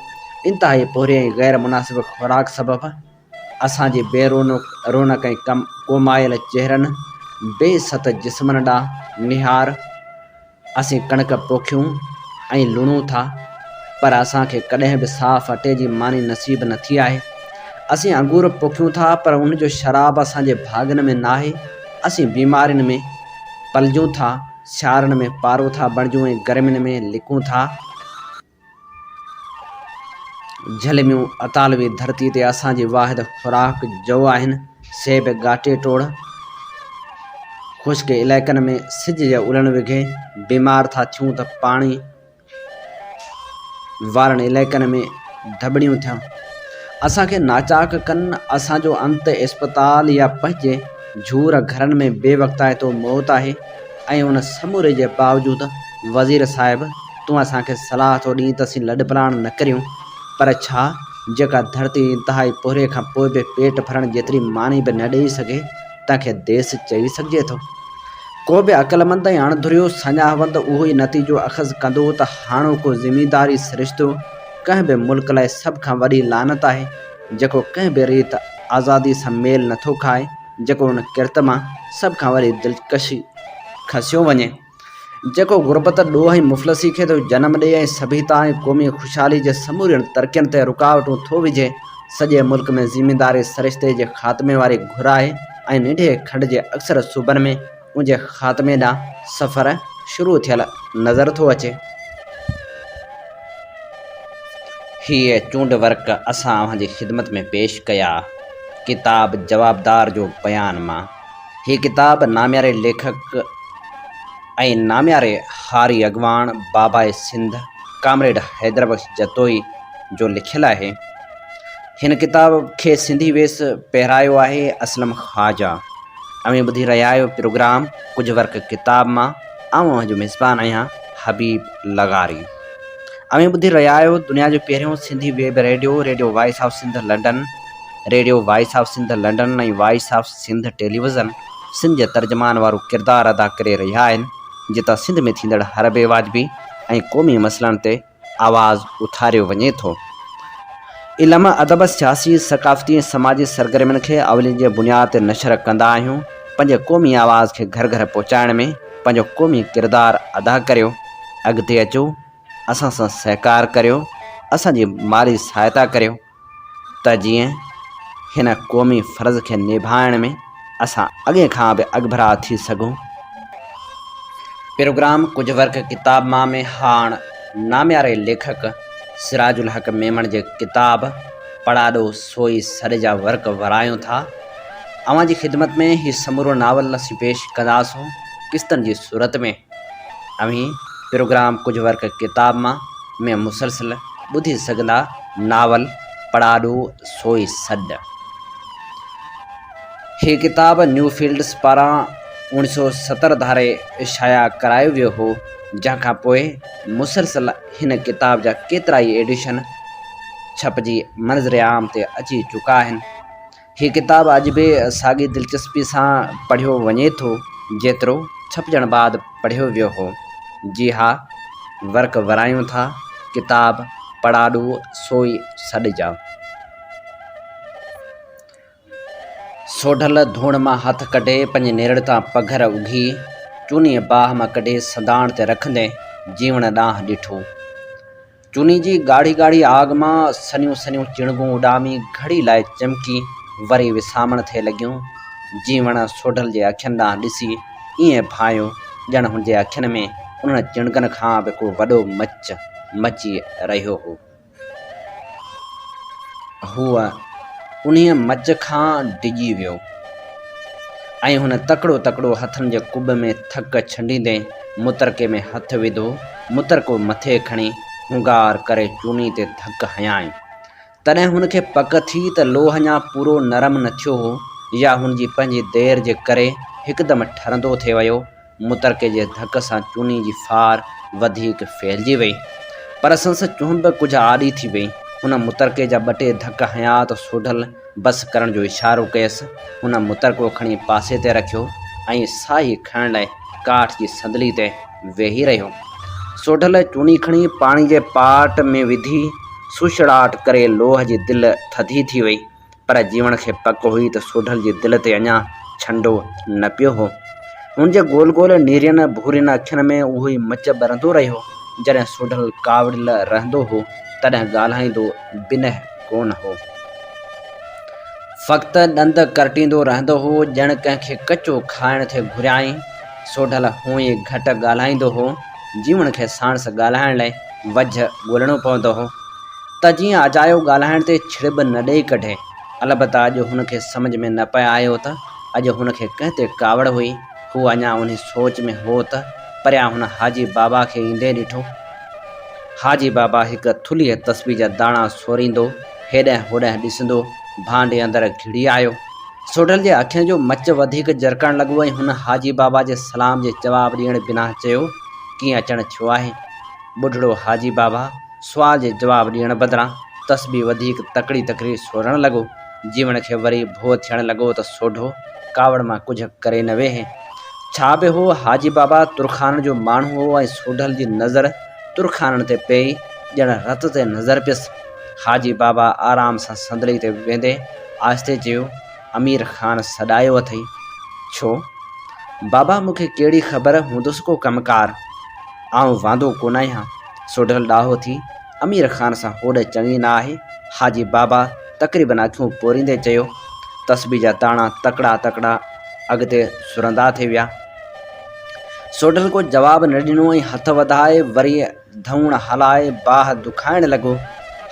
इंतिहाई पोरे ऐं गैर मुनासिब ख़ुराक सबबि असांजी रौनक ऐं कोमायल चेहरनि बेसत जिस्मनि ॾांहुं निहार। असीं कणिक पोखियूं ऐं लुणूं था, पर असांखे कॾहिं बि साफ़ अटे जी मानी नसीब न थी आहे। असीं अंगूर पोखियूं था, पर उन जो शराब असांजे भाॻनि में न आहे। असीं बीमारियुनि में पलजूं था, सियारनि में पारो था बणिजूं ऐं गर्मियुनि में लिकूं था। झलमियूं अतालवी धरती ते असांजी वाहिद ख़ुराक जौ आहिनि। सेब गाटे टोड़ ख़ुश्क इलाइक़नि में सिज जा उलण विघे बीमार था थियूं त पाणी वारनि इलाइक़नि में धबड़ियूं थियूं असांखे नाचाक कनि। असांजो अंत इस्पताल या पंहिंजे झूर घरनि में बेवक़्ताइतो मौत आहे। ऐं उन समूरे जे बावजूदि वज़ीर साहिब तूं असांखे सलाह थो ॾीं त असीं लॾ पलाण न करियूं, पर छा जेका धरती इंतिहाई पोरे खां पोइ बि पेट भरण जेतिरी मानी बि न ॾेई सघे तंहिंखे देस चई सघिजे थो। को बि अक़लमंद ऐं अणधुरियो सञावंद उहो ई नतीजो अख़ज़ कंदो त हाणोको ज़िमीदारी सिरिश्तो कंहिं बि मुल्क लाइ सभ खां वॾी लानत आहे, जेको कंहिं बि रीति आज़ादी सां मेल नथो खाए, जेको उन किर्त मां सभ खां वॾी दिलकशी खसियो वञे। जेको गुरबत ॾोह ऐं मुफ़लसी खे थो जनम ॾिए ऐं सभीता ऐं क़ौमी ख़ुशहाली जे समूरियुनि तरक़ियुनि ते रुकावटूं थो विझे, सॼे मुल्क में ज़िमेदारी सरिश्ते जे ख़ात्मे वारी घुर आहे ऐं निढे खंड जे अक्सर सूबनि में उनजे ख़ात्मे ॾांहुं सफ़र शुरू थियल नज़र थो अचे। हीअ चूंड वर्क असां अव्हांजी ख़िदमत में पेश कया किताब जवाबदार जो बयान मां। हीअ किताब नाम्यारे लेखक ऐं नाम्यारे हारी अॻवान बाबाए सिंध कामरेड हैदरबख्श जतोई जो लिखियल आहे। हिन किताब खे सिंधी वेस पहिरायो आहे असलम ख़्वाजा। अव्हां ॿुधी रहिया आहियो प्रोग्राम कुझु वर्क किताब मां। आउं जो मेज़बान आहियां हबीब लगारी। अव्हां ॿुधी रहिया आहियो दुनिया जो पहिरियों Sindhi web radio, radio voice of Sindh London, radio voice of Sindh London ऐं voice of Sindh television Sindh जे तर्जमान वारो किरदारु अदा करे रहिया आहिनि, जितां सिंध में थींदड़ हर बेवाजिबी ऐं क़ौमी मसइलनि ते आवाज़ु उथारियो वञे थो। इल्म, अदब, सियासी, सक़ाफ़ती ऐं समाजी सरगर्मियुनि खे अवली जे बुनियाद ते नशर कंदा आहियूं। पंहिंजे क़ौमी आवाज़ खे घर घर पहुचाइण में पंहिंजो क़ौमी किरदारु अदा करियो। अॻिते अचो, असां सां सहकार करियो, असांजी माली सहायता करियो त जीअं हिन क़ौमी फ़र्ज़ खे निभाइण में असां अॻे खां बि अॻभरा थी सघूं। प्रोग्राम कुझु वर्क किताब मां में हाण नाम्यारे लेखक सिराजुल हक़ मेमण जे किताब पढ़ाॾो सोई सॾ जा वर्क वरायूं था। अव्हांजी ख़िदमत में हीउ समूरो नावल असीं पेश कंदासूं क़िस्तनि जी सूरत में। अव्हीं प्रोग्राम कुझु वर्क किताब मां में मुसलसिल ॿुधी सघंदा नावल पढ़ाॾो सोई सॾ। हीअ किताब न्यू फील्ड्स पारां 1970 धारे शाया करायो वियो हो, जंहिंखां पोइ मुसलसिल हिन किताब जा केतिरा ई एडिशन छपजी मंज़र आम ते अची चुका आहिनि। हीअ किताब अॼु बि साॻी दिलचस्पी सां पढ़ियो वञे थो जेतिरो छपजण बाद पढ़ियो वियो हो। जी हा, वर्क वरायूं था किताब पढ़ाॾो सोई सॾ जा। सोढल धूण मां हथ कढे पंहिंजे नेरड़ तां पघर उघी चूनी बाह मां कढे सदाण ते रखंदे जीवण ॾांहुं ॾिठो। चूनी जी ॻाढ़ी ॻाढ़ी आग मां सनियूं सनियूं चिणगूं उॾामी घड़ी लाइ चमकी वरी विसामण थिए लॻियूं। जीवण सोढल जे अखियुनि ॾांहुं ॾिसी ईअं भायो ॼण हुनजे अखियुनि में उन्हनि चिणगनि खां बि को वॾो मच मची रहियो हो। हूअ उन्हीअ मच खां डिॼी वियो ऐं हुन तकिड़ो तकिड़ो हथनि जे कुॿ में थक छंडींदे मुतरके में हथु विधो। मुतरको मथे खणी हुंगार करे चूनी ते धक हयाईं। तॾहिं हुनखे पक थी त लोह अञा पूरो नरम न थियो हो या हुनजी पंहिंजी देर जे करे हिकदमि ठरंदो थिए वियो। मुतरके जे धक सां चूनी जी फार वधीक फैलिजी वई, पर संस चुंब कुझु आड़ी थी वई। हुन मुतरके जा ॿ टे धक हयां त सोढल बसि करण जो इशारो कयसि। हुन मुतरको खणी पासे ते रखियो ऐं साही खणण लाइ काठ जी संदली ते वेही रहियो। सोढल चूनी खणी पाणी जे पाट में विधी सुछड़ाट करे लोह जी दिलि थधी थी वई, पर जीवण खे पक हुई त सोढल जी दिलि ते अञा छंडो न पियो हो। हुनजे गोल गोल नीरियुनि भूरियुनि अखियुनि में उहो ई मच ॿरंदो रहियो। जॾहिं सोढल कावड़ियल रहंदो हो तॾहिं ॻाल्हाईंदो बिनह कोन हो, फ़क़्ति ॾंद करटींदो रहंदो हो ॼण कंहिंखे कचो खाइण थे घुरियाई। सोढल हूअं ई घटि ॻाल्हाईंदो हो। जीवण खे साणस ॻाल्हाइण लाइ वझ ॻोल्हणो पवंदो हो त जीअं अजायो ॻाल्हाइण ते छिड़ब न ॾेई कढे। अलबत्ता अॼु हुनखे सम्झ में न पिए आयो त अॼु हुनखे कंहिं ते कावड़ हुई। हू अञा उन सोच में हो त परियां हुन हाजी बाबा खे ईंदे ॾिठो। हाजी बाबा हिकु थुल्हीअ तस्बीह जा दाणा सोरींदो हेॾां होॾां ॾिसंदो भांडे अंदरि घिड़ी आयो। सोढल जे अखियुनि जो मच वधीक जरकण लॻो ऐं हुन हाजी बाबा जे सलाम जे जवाबु ॾियण बिना चयो, कीअं अचणु थियो आहे? ॿुढड़ो हाजी बाबा सुवाल जे जवाबु ॾियण बदिरां तस्बीह वधीक तकड़ी तकड़ी सोरणु लॻो। जीवण खे वरी भो थियणु लॻो त सोढो कावड़ मां कुझु करे न वेहे। छा बि हो, हाजी बाबा तुरखाननि जो माण्हू हो ऐं सोढल जी नज़र तुरखाननि ते पई ॼण रत ते नज़र पियसि। हाजी बाबा आराम सां संदली ते वेंदे आहिस्ते चयो, अमीर ख़ान सॾायो अथई। छो बाबा, मूंखे कहिड़ी ख़बर हूंदुसि को कमकार। आउं वांदो कोन आहियां। सोढल ॾाहो थी अमीर ख़ान सां होॾ चङी न आहे। हाजी बाबा तक़रीबन अखियूं पोरींदे चयो। तस्बी जा ताणा तकड़ा तकड़ा अॻिते सुरंदा थी विया। सोढल को जवाब न ॾिनो ऐं हथ वधाए वरी धौण हलाए बाह दुखाइण लॻो।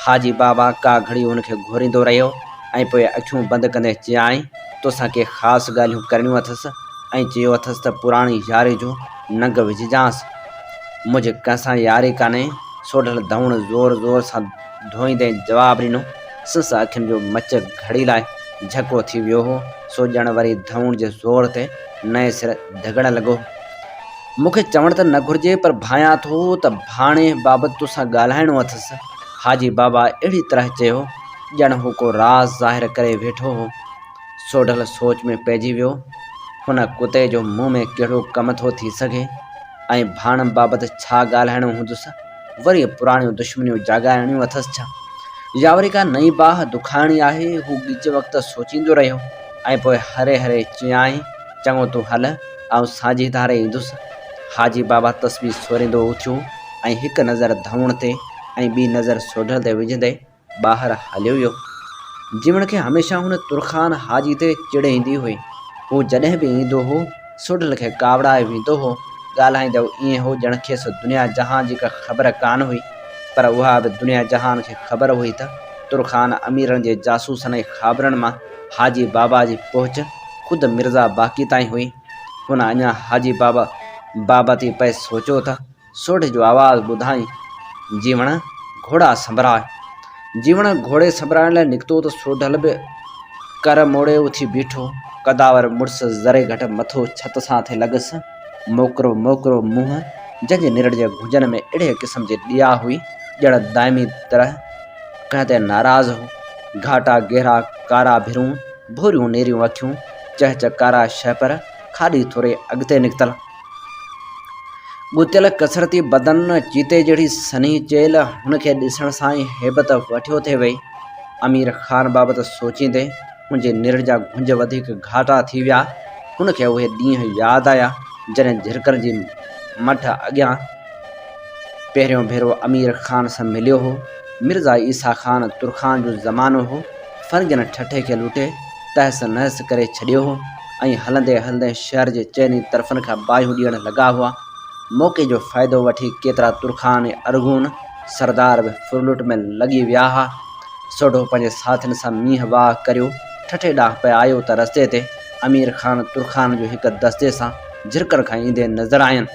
हाजी बाबा का घड़ी हुनखे घूरींदो रहियो ऐं पोइ अखियूं बंदि कंदे चयाईं, तोसां के ख़ासि ॻाल्हियूं करणियूं अथसि? ऐं चयो अथसि त पुराणी यारी जो नंग विझजांसि। मुंहिंजे कंहिंसां यारी कान्हे। सोढल धौण ज़ोर ज़ोर सां धोईंदे जवाबु ॾिनो। सस अखियुनि जो मच घड़ी लाइ झको थी वियो हो। सो ॼण वरी धौण जे ज़ोर ते नए सिर धिगण लॻो। मूंखे चवण त न घुरिजे, पर भायां थो त भाणे बाबति तोसां ॻाल्हाइणो अथसि। हाजी बाबा अहिड़ी तरह चयो ॼण हू को राज़ ज़ाहिर करे वेठो हो। सोढल सोच में पइजी वियो। हुन कुते जो मुंहं में कहिड़ो कमु थो थी सघे ऐं भाण बाबति छा ॻाल्हाइणो हूंदुसि? वरी पुराणियूं दुश्मनियूं जाॻाइणियूं अथसि छा, या वरी का नई बाह दुखाइणी आहे? हू ॻिच वक़्तु सोचींदो रहियो ऐं पोइ हरे हरे चयाईं, चङो तूं हल, आउं साझी धारे ईंदुसि। हाजी बाबा तस्बी सोरींदो उथियो ऐं हिकु नज़र धौण ते ऐं ॿी नज़र सोढल ते विझंदे ॿाहिरि हलियो वियो। जीवण खे हमेशह हुन तुरखान हाजी ते चिड़ ईंदी हुई। हू जॾहिं बि ईंदो हो सोढल खे कावड़ाए वेंदो हो। ॻाल्हाईंदो ईअं हो ॼण खेसि दुनिया जहान जी का ख़बर कान हुई, पर उहा बि दुनिया जहान खे ख़बर हुई त तुरखान अमीरनि जे जासूसनि ऐं ख़ाबरनि मां हाजी बाबा जी पहुच ख़ुदि मिर्ज़ा बाक़ी ताईं हुई। हुन अञा हाजी बाबति पे सोचियो त सोढे जो आवाज़ ॿुधाई, जीवण घोड़ा संभराए। जीवण घोड़े संभराइण लाइ निकितो त सोढल बि कर मोड़े उथी बीठो। कदावर मुड़ुसु ज़रे घटि मथो छत सां थे लॻसि। मोकिरो मोकिरो मुंहुं जंहिंजे निरड़ जे घुंजन में अहिड़े क़िस्म जी ॾिया हुई ॼण दाइमी तरह कंहिं ते नाराज़ हो। घाटा गहरा कारा भिरूं, भूरियूं नेरियूं अखियूं, चहचकारा शहपर, खाॾी थोरे अॻिते निकितल ॻुतियल कसरती बदन, चीते जहिड़ी सनी चेल। हुनखे ॾिसण सां ई हेबत वठियो थे वई। अमीर ख़ान बाबति सोचींदे हुनजे निर जा घुंज वधीक घाटा थी विया। हुनखे उहे ॾींहं यादि आया जॾहिं झिरकर जी मठ अॻियां पहिरियों भेरो अमीर ख़ान सां मिलियो हो। मिर्ज़ा ईसा ख़ान तुरखान जो ज़मानो हो। फ़र्गिन ठठे खे लुटे तहस नहस करे छॾियो हो ऐं हलंदे हलंदे शहर जे चइनी तरफ़नि खां बाहियूं ॾियण लॻा हुआ। मौक़े जो फ़ाइदो वठी केतिरा तुरखान ऐं अरगून सरदार बि फुरलुट में लॻी विया हुआ। सोढो पंहिंजे साथियुनि सां मींहं वाह करियो ठठे ॾांहुं पिए आयो त रस्ते ते अमीर ख़ान तुरखान जो हिकु दस्ते सां झिरकर खां ईंदे नज़र आयनि।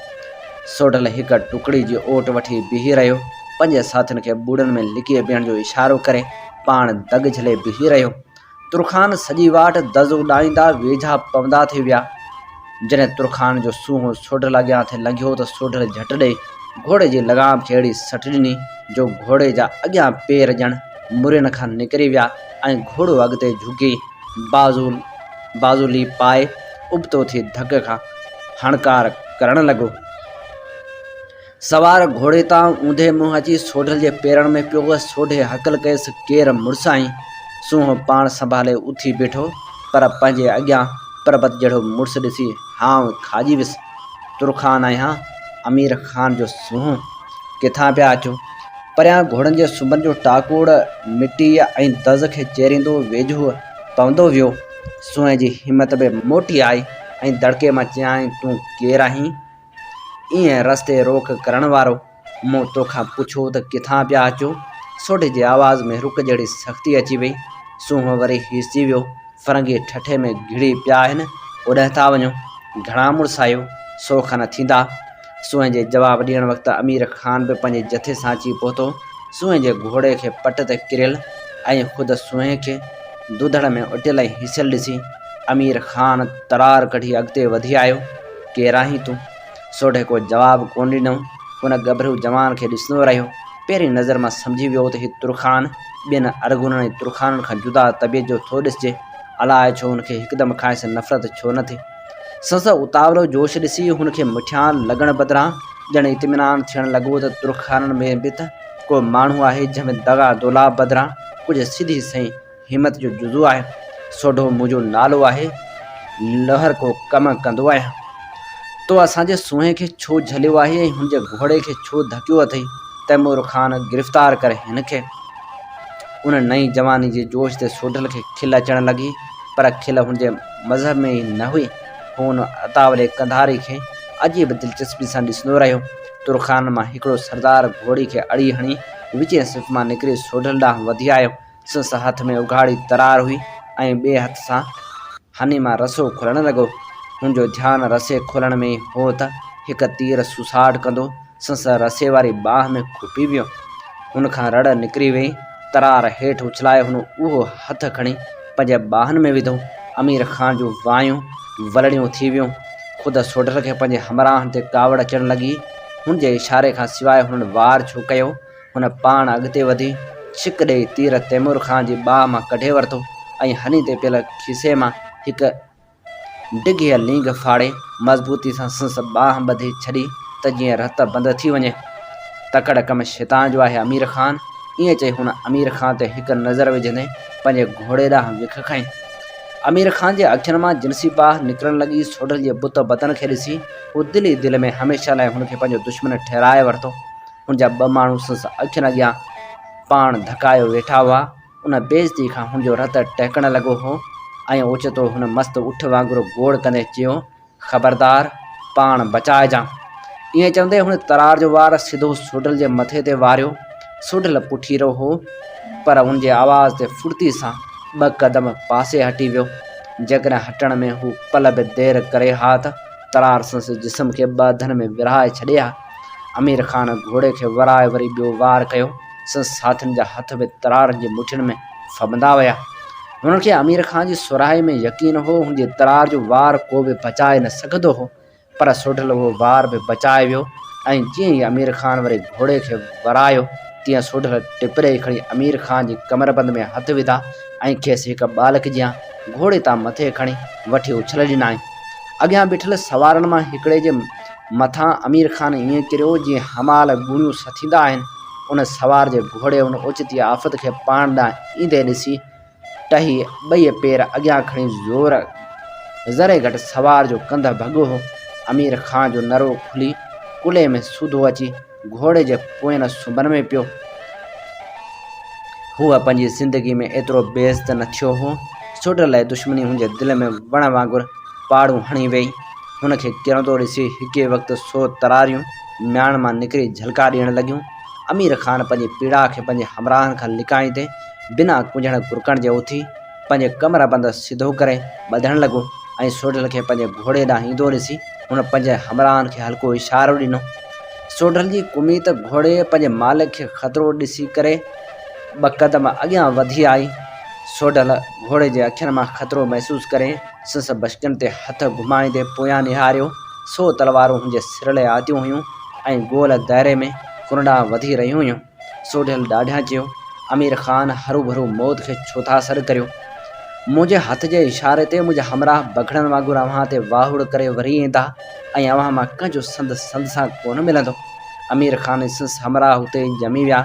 सोढल हिकु टुकड़ी जी ओट वठी बीही रहियो। पंहिंजे साथियुनि खे ॿूड़नि में लिकी बीहण जो इशारो करे पाण दग झले बीही रहियो। तुरखान सॼी वाट दज़ उॾाईंदा वेझा पवंदा थी विया। जॾहिं तुरखान जो सूंहों सोढल अॻियां थे लंघियो त सोढल झटि ॾेई घोड़े जी लॻाम खे अहिड़ी सट ॾिनी जो घोड़े जा अॻियां पेर ॼण मुरियुनि खां निकिरी विया ऐं घोड़ो अॻिते झुकी बाज़ूली पाए उबतो थी धक खां हणकार करण लॻो। सवार घोड़े तां ऊंधे मुंहुं अची सोढल जे पेरनि में पियो। सोढे हकल कयसि, केर मुड़ुस आहीं? सूंहों पाण संभाले उथी बीठो, पर पंहिंजे अॻियां परबत जहिड़ो मुड़ुसु ॾिसी हांव खाजी वियुसि। तुरखान आहियां? अमीर ख़ान जो सूंहों। किथां पिया अचो? परियां घोड़नि जे सुंभनि जो टाकोड़ मिटी ऐं दज़ खे चेरींदो वेझो पवंदो वियो। सूंहें जी हिमत बि मोटी आई ऐं दड़के मां चयाईं, तूं केरु आहीं? ईअं रस्ते रोक करण वारो, मूं तोखां पुछो त किथां पिया अचो? सोढे जी आवाज़ में रुक जहिड़ी सख़्ती अची वई। सूंहों वरी हिसिजी वियो। फ़रंगी ठठे में घिड़ी पिया आहिनि, ओॾांहुं था वञो। घणा मुड़ुस आहियो? 100 खन थींदा। सूंहें जे जवाबु ॾियण वक़्तु अमीर ख़ान बि पंहिंजे जथे सां अची पहुतो। सूंहें जे घोड़े खे पट ते किरियल ऐं ख़ुदि सूंहें खे दुधड़ में उटियल ऐं हिसियल ॾिसी अमीर ख़ान तरार कढी अॻिते वधी आयो। केरु आहीं तूं? सोढे को जवाबु कोन ॾिनो। हुन गभरू जवान खे ॾिसंदो रहियो। पहिरीं नज़र मां सम्झी वियो त हीउ तुरखान ॿियनि अरगुननि ऐं तुरखाननि खां जुदा तबियत जो थो ॾिसिजे। अलाए छो हुनखे हिकदमि खांइसि नफ़रत छो न थी। संस उतावलो जोश ॾिसी हुनखे मिठियान लॻण बदिरां ॼण इत्मीनान थियण लॻो त तुरखाननि में बि त को माण्हू आहे जंहिंमें दगा दोलाब बदिरां कुझु सिधी सही हिमत जो जुज़ू आहे। सोढो मुंहिंजो नालो आहे, लहर को कमु कंदो आहियां। तो असांजे सूंहें खे छो झलियो आहे ऐं हुनजे घोड़े खे छो धकियो अथई। तैमूर ख़ान गिरफ़्तार करे हिनखे। उन नई जवानी जे जोश ते सोढल खे खिल अचण लॻी, पर खिल हुनजे मज़हब में ई न हुई। हू हुन अतावले कंधारी खे अजीब दिलचस्पी सां ॾिसंदो रहियो। तुरखान मां हिकिड़ो सरदार घोड़ी खे अड़ी हणी विचें सिफ़ मां निकिरी सोढल ॾांहुं वधी आयो। संस हथ में उघाड़ी तरार हुई ऐं ॿिए हथ सां हनी मां रसो खोलण लॻो। हुनजो ध्यानु रसे खोलण में हो त हिकु तीर सुसाट कंदो संस रसे वारी बाह में खुपी वियो। हुन खां रड़ निकिरी वई। तरार हेठि उछलाए हुन उहो हथ खणी पंहिंजे बाहनि में विधो। अमीर ख़ान जूं वायूं वलड़ियूं थी वियूं। ख़ुदि सोढल खे पंहिंजे हमराहनि ते कावड़ अचण लॻी। हुनजे इशारे खां सवाइ हुननि वार छो कयो। हुन पाण अॻिते वधी छिक ॾेई तीर तैमूर ख़ान जी बाह मां कढे वरितो ऐं हनी ते पियल खीसे मां हिकु डिघी लींग फाड़े मज़बूती सां संस बाह ॿधी छॾी त जीअं रत बंदि थी वञे। तकड़ कम शैतान जो आहे अमीर ख़ान, ईअं चई हुन अमीर ख़ान ते हिकु नज़र विझंदे पंहिंजे घोड़े ॾांहुं विख खईं। अमीर ख़ान जे अखियुनि मां जिनसी बाह निकिरण लॻी। सोढल जे बुत बदन खे ॾिसी हू दिलि ई दिलि में हमेशह लाइ हुनखे पंहिंजो दुश्मन ठहिराए वरितो। हुनजा ॿ माण्हू संस अखियुनि अॻियां पाण धकायो वेठा हुआ। उन बेइज़ती खां हुनजो रत टहिकण लॻो हो ऐं ओचितो हुन मस्त उठ वांगुरु गोड़ कंदे चयो, ख़बरदार, पाण बचाइजांइ। ईअं चवंदे हुन तरार जो वार सिधो सोढल जे मथे ते वारियो। सोढल पुठीरो हो, पर हुनजे आवाज़ ते फुर्ती सां 2 क़दम पासे हटी वियो। जेकॾहिं हटण में हू पल बि देरि करे हा त तरार संस जिस्म खे 2 हथनि में विरहाए छॾे हा। अमीर ख़ान घोड़े खे वराए वरी ॿियो वार कयो। संस साथियुनि जा हथ बि तरारनि जी मुठियुनि में फबंदा विया। हुननि खे अमीर ख़ान जी सुराही में यकीन हो। हुनजी तरार जो वार को बि बचाए न सघंदो हो, पर सोढल उहो वार बि बचाए वियो ऐं जीअं ई अमीर ख़ान वरी घोड़े खे वरायो तीअं सोढल टिपरे खणी अमीर ख़ान जी कमरबंद में हथ विधा ऐं खेसि हिकु बालक जियां घोड़े तां मथे खणी वठी उछल ॾिनाई। अॻियां बीठल सवारनि मां हिकिड़े जे मथां अमीर ख़ान ईअं किरियो जीअं हमाल गुणियूं सथींदा आहिनि। उन सवार जे घोड़े उन ओचिती आफ़त खे पाण ॾांहुं ईंदे ॾिसी टही 2 पेर अॻियां खणी ज़ोर ज़रे घटि सवार जो कंध भॻो हो। अमीर ख़ान जो नरो खुली कुल्हे में सूधो अची घोड़े जे पोयनि सुंभन में पियो। हूअ पंहिंजी ज़िंदगी में एतिरो बेइज़्ज़त न थियो हो। सोढल लाइ दुश्मनी हुनजे दिलि में वण वांगुरु पाड़ूं हणी वई। हुनखे किरंदो ॾिसी हिके वक़्तु 100 तरारियूं म्याण मां निकिरी झलका ॾियण लॻियूं। अमीर ख़ान पंहिंजी पीड़ा खे पंहिंजे हमराहनि खां लिकाईंदे बिना कुंझण कुरकण जे उथी पंहिंजे कमरबंद सिधो करे ॿधण लॻो ऐं सोढल खे पंहिंजे घोड़े ॾांहुं ईंदो ॾिसी हुन पंहिंजे हमराहनि खे हल्को इशारो ॾिनो। सोढल जी कुमीत घोड़े पंहिंजे मालिक खे ख़तरो ॾिसी करे 2 क़दम अॻियां वधी आई। सोढल घोड़े जे अखियुनि मां ख़तरो महसूसु करे संस बशकनि ते हथ घुमाईंदे पोयां निहारियो। 100 तलवारूं हुनजे सिरले आतियूं हुयूं ऐं गोल दाइरे में हुन ॾांहुं वधी रहियूं हुयूं। सोढल ॾाढियां चयो, अमीर ख़ान हरू भरू मौत खे छो था सॾु करियो। मुंहिंजे हथ जे इशारे ते मुंहिंजा हमराह बखड़नि वांगुरु अव्हां ते वाहुड़ करे वरी ईंदा ऐं अव्हां मां कंहिंजो संद सां कोन मिलंदो। अमीर ख़ान जी संस हमराह हुते ई ॼमी विया।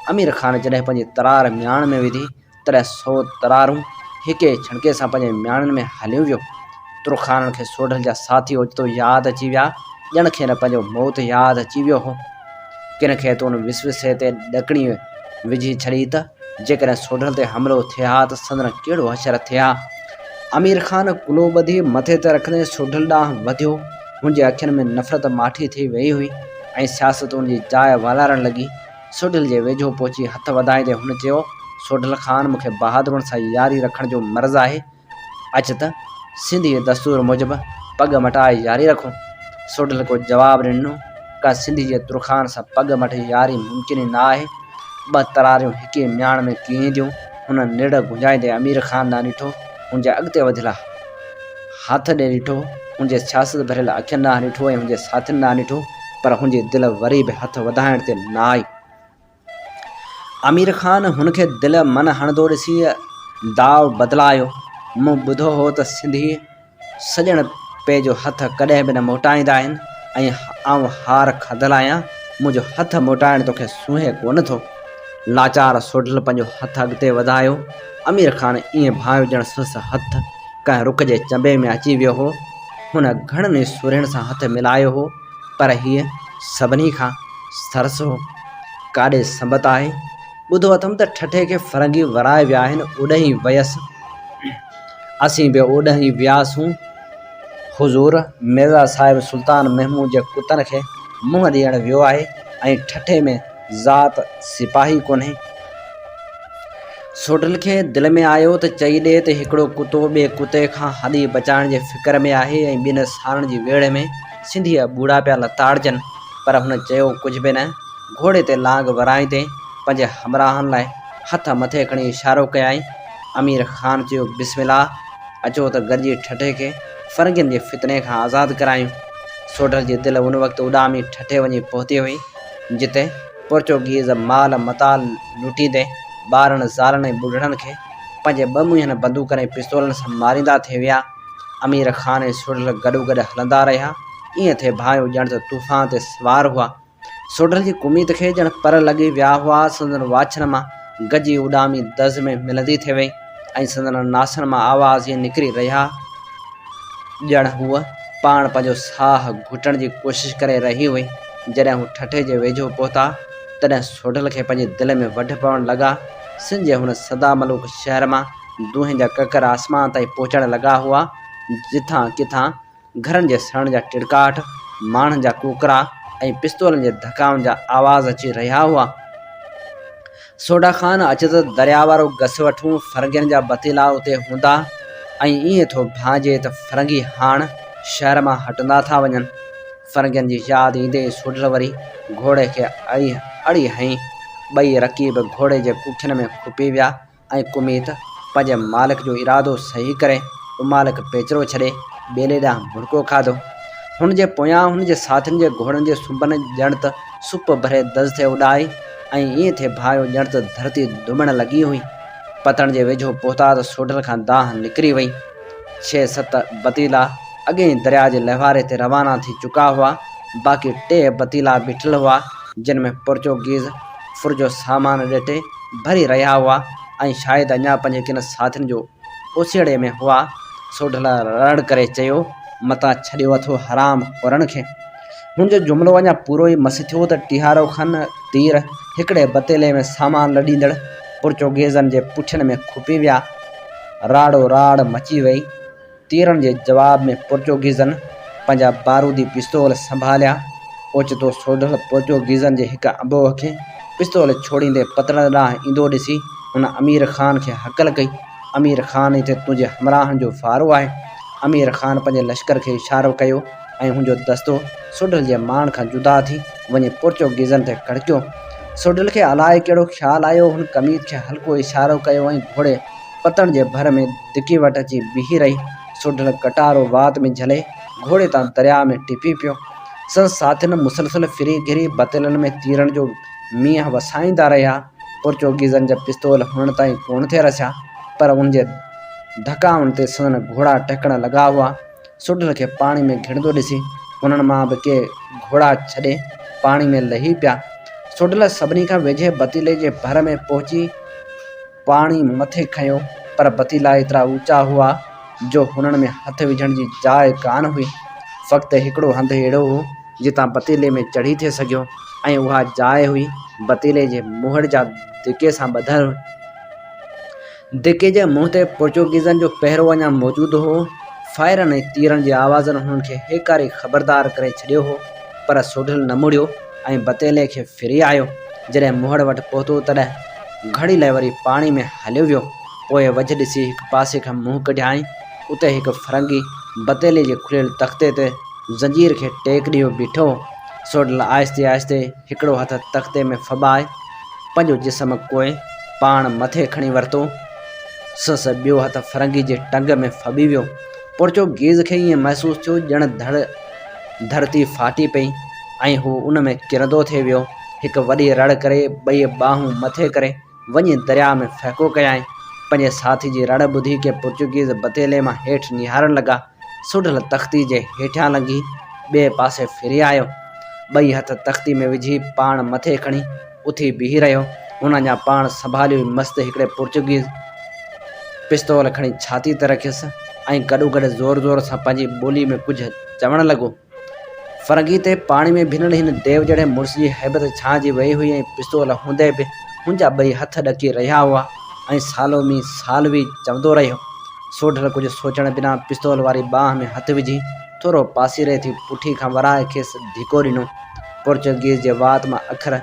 अमीर ख़ान जॾहिं पंहिंजी तरार म्याण में विधी तॾहिं 100 तरारूं हिके छणके सां पंहिंजे म्याणनि में हलियूं वियो। तुरखाननि खे सोढल जा साथी ओचितो यादि अची विया, ॼण खेनि पंहिंजो मौत यादि अची वियो हो। किन खे त उन विसविसे ते ॾकणी विझी छॾी त जेकॾहिं सोढल ते हमिलो थिए हा त संदन कहिड़ो हशर थिए हा। अमीर ख़ान कुलो ॿधी मथे ते रखंदे सोढल ॾांहुं वधियो। हुनजे अखियुनि में नफ़रत माठी थी वई हुई ऐं सियासत हुनजी जाइ वालारण लॻी। सोढल जे वेझो पहुची हथ वधाईंदे हुन चयो, सोढल ख़ान, मूंखे बहादुरनि सां यारी रखण जो मर्ज़ु आहे। अचु त सिंधी दस्तूर मूजिबि पग मटाए यारी रखो। सोढल को जवाबु ॾिनो, का सिंधी जे तुरखान सां पग मटे यारी मुमकिन ई न आहे। 2 तरारियूं हिके म्याण में कींदियूं। हुन निड़ गुंजाईंदे अमीर ख़ान ॾांहुं ॾिठो, हुनजे अॻिते वधियल हथ ॾे ॾिठो, हुनजे सियासत भरियल अखियुनि ॾांहुं ॾिठो ऐं हुनजे साथियुनि ॾांहुं ॾिठो, पर हुनजी दिलि वरी बि हथ वधाइण ते न आई। अमीर ख़ान हुनखे दिलि मन हणंदो ॾिसी दाव बदिलायो। मूं ॿुधो हो त सिंधी सॼण पे जो हथ कॾहिं बि न मोटाईंदा आहिनि ऐं आउं हार खाधल आहियां। मुंहिंजो हथ मोटाइण तोखे सूंहे कोन थो। लाचार सोढल पंहिंजो हथ अॻिते वधायो। अमीर ख़ान ईअं भांयो ॼण संस हथ कंहिं रुख जे चंबे में अची वियो हो। हुन घणनि सुरनि सां हथ मिलायो हो, पर हीअ सभिनी खां सरस हो। काॾे संबत आहे, ॿुधो अथमि त ठठे खे फरंगी वराए विया आहिनि, ओॾहीं वयसि। असीं बि ओॾहीं वियासीं। हुज़ूर मिर्ज़ा साहिब सुल्तान महमूद जे कुतनि खे मुंहुं ॾियणु वियो आहे ऐं ठठे में ज़ात सिपाही कोन्हे। सोढल खे दिलि में आयो त चई ॾे त हिकिड़ो कुतो ॿिए कुते खां हली बचाइण जे फ़िक्र में आहे ऐं ॿिनि सालनि जी वेड़ में सिंधीअ बूढ़ा पिया लताड़जनि, पर हुन चयो कुझु बि न। घोड़े ते लांग वराईंदे पंहिंजे हमराहनि लाइ हथ मथे खणी इशारो कयाईं। अमीर ख़ान चयो, बिस्मिल्लाह, अचो त गॾिजी ठठे खे फरंगियुनि जे फितने खां आज़ादु करायूं। सोढल जी दिलि उन वक़्तु उॾामी ठठे वञी पहुती हुई, जिते पोर्चुगीज़ माल मताल लुटींदे ॿारनि ज़ालनि ऐं ॿुढड़नि खे पंहिंजे ॿ मुंहनि बंदूकनि ऐं पिस्तौलनि सां मारींदा थी विया। अमीर ख़ान ऐं सोढल गॾोगॾु हलंदा रहिया। ईअं थिए भाइयूं ॼण त तूफ़ान ते सवार हुआ। सोढल जी कुमीत खे ॼण पर लॻी विया हुआ। संदन वाछनि मां गजी उॾामी दज़ में मिलंदी थी वई ऐं संदन नासनि मां आवाज़ ईअं निकिरी रहिया ॼण हूअ पाण पंहिंजो साह घुटण जी कोशिशि करे रही हुई। जॾहिं हू ठठे जे वेझो पहुता, तॾहिं सोढल खे पंहिंजे दिलि में वढ पवणु लॻा। सिंध जे हुन सदा मलूक शहर मां दूंहं जा ककर आसमान ताईं पहुचणु लॻा हुआ। जिथां किथां घरनि जे सड़न जा टिड़काट, माण्हुनि जा कुकरा ऐं पिस्तौलनि जे धकाउनि जा आवाज़ अची रहिया हुआ। सोडा ख़ान, अच त दरिया वारो घस वठूं, फरंगियुनि जा बतीला उते हूंदा ऐं ईअं थो भांजे त फरंगी हाण शहर मां हटंदा था वञनि। फरंगियुनि जी यादि ईंदे सोढल वरी घोड़े खे अड़ी हईं। ॿई रकीब घोड़े जे कुखियुनि में खुपी विया ऐं कुमीत पंहिंजे मालिक जो इरादो सही करे मालिक पेचरो छॾे ॿेले ॾांहुं भुड़को खाधो। हुन जे पोयां हुन जे साथियुनि जे घोड़नि जे सुंभनि ॼण त सुप भरे दज़ ते उॾाई ऐं ईअं थिए भायो ॼण त धरती धुमण लॻी हुई। पतण जे वेझो पहुता त सोढल खां दाह निकिरी वई। 6-7 बतीला अॻे ई दरिया जे लहिवारे ते रवाना थी चुका हुआ। बाक़ी 2 बतीला बीठल हुआ, जिन में पोर्चुगीज़ फुर जो सामान ॾिठे भरी रहिया हुआ ऐं शायदि अञा पंहिंजे किन साथियुनि जो ओसीड़े में हुआ। सोढल रण करे चयो, मतां छॾियो अथो हराम खोरनि खे। हुनजो जुमिलो अञा पूरो ई मस थियो त टीहारो खन तीर हिकिड़े बतेले में सामान लॾींदड़ पोर्चुगीज़नि जे पुठियुनि में खुपी विया। राड़ो राड़ मची वई। तीरनि जे जवाब में पोर्चुगीज़नि पंहिंजा बारूदी पिस्तौल संभालिया। ओचितो सोढल पोर्चुगीज़नि जे हिक अबोह खे पिस्तौल छोड़ींदे पतड़ ॾांहुं ईंदो ॾिसी हुन अमीर ख़ान खे हकल कई। अमीर ख़ान, हिते तुंहिंजे हमराहनि जो फारो आहे। अमीर ख़ान पंहिंजे लश्कर खे इशारो कयो ऐं हुनजो दस्तो सोढल जे मान खां जुदा थी वञी पोर्चुगीज़नि ते कड़कियो। सोढल खे अलाए कहिड़ो ख़्यालु आयो। हुन कमीत खे हल्को इशारो कयो ऐं घोड़े पतण जे भर में धिकी वटि अची बीही रही। सोढल कटारो वात में झले घोड़े तां दरिया में टिपी पियो। संदसि साथियुनि मुसलसल फिरी घिरी बतेलनि में तीरनि जो मींहं वसाईंदा रहिया। पोर्चुगीज़नि जा पिस्तौल हुननि ताईं कोन थे रसिया, पर उनजे धकाउनि ते संदन घोड़ा टहिकण लॻा हुआ। सोढल खे पाणी में घिड़ंदो ॾिसी उन्हनि मां बि के घोड़ा छॾे पाणी में लही पिया। सोढल सभिनी खां वेझे बतीले जे भर में पहुची पाणी मथे खयो, पर बतीला एतिरा ऊचा हुआ जो हुननि में हथ विझण जी जाइ कान हुई। फ़क़्ति हिकिड़ो हंधु अहिड़ो हो जितां बतीले में चढ़ी थे सघियो ऐं उहा जाइ हुई बतीले जे मुहड़ जा धिके सां ॿधल। धिके जे मुंहं ते पोर्चुगीज़नि जो पहिरो अञा मौजूदु हो। फायरनि ऐं तीरनि जी आवाज़नि हुननि खे हेकारी ख़बरदार करे छॾियो हो, पर सोढल न मुड़ियो ऐं बतेले खे फिरी आयो। जॾहिं मुहड़ वटि पहुतो तॾहिं घड़ी लाइ वरी पाणी में हलियो वियो। पोइ वझ ॾिसी हिकु पासे खां मुंहुं कढियाईं। उते हिकु फरंगी बतेले जे खुलियल तख़्ते ते ज़ंजीर खे टेक ॾियो बीठो। सोढल आहिस्ते आहिस्ते हिकिड़ो हथु तख़्ते में फॿाए पंहिंजो जिस्म कोए पाण मथे खणी वरितो। संस ॿियो हथु फरंगी जे टंग में फॿी वियो। पोर्चुगीज़ खे ईअं महसूसु थियो ॼण धरती फाटी पई ऐं हू उन में किरंदो थिए वियो। हिकु वॾी रड़ करे ॿई ॿाहूं मथे करे वञी दरिया में फहिको कयाईं। पंहिंजे साथी जी रड़ ॿुधी के पोर्चुगीज़ बतेले मां हेठि निहारण लॻा। सोढल तख़्ती जे हेठियां लंघी ॿिए पासे फिरी आयो। ॿई हथ तख़्ती में विझी पाण मथे खणी उथी बीही रहियो। हुन अञा पाण संभालियो मस्तु हिकिड़े पोर्चुगीज़ पिस्तौल खणी छाती ते रखियसि। ऐं गॾोगॾु ज़ोर ज़ोर सां पंहिंजी ॿोली में कुझु चवणु लॻो। फ़रंगी ते पाणी में भिनल हिन देव जहिड़े मुड़ुस जी हैबत छा जी वई हुई ऐं पिस्तौल हूंदे बि मुंहिंजा ॿई हथ ॾकी रहिया हुआ ऐं सालो मी साल बि चवंदो रहियो। सोढल कुझु सोचण बिना पिस्तौल वारी बाहि में हथु विझी थोरो पासीरे थी पुठी खां वराए खेसि धिको ॾिनो। पोर्चुगीज़ जे वात मां अखर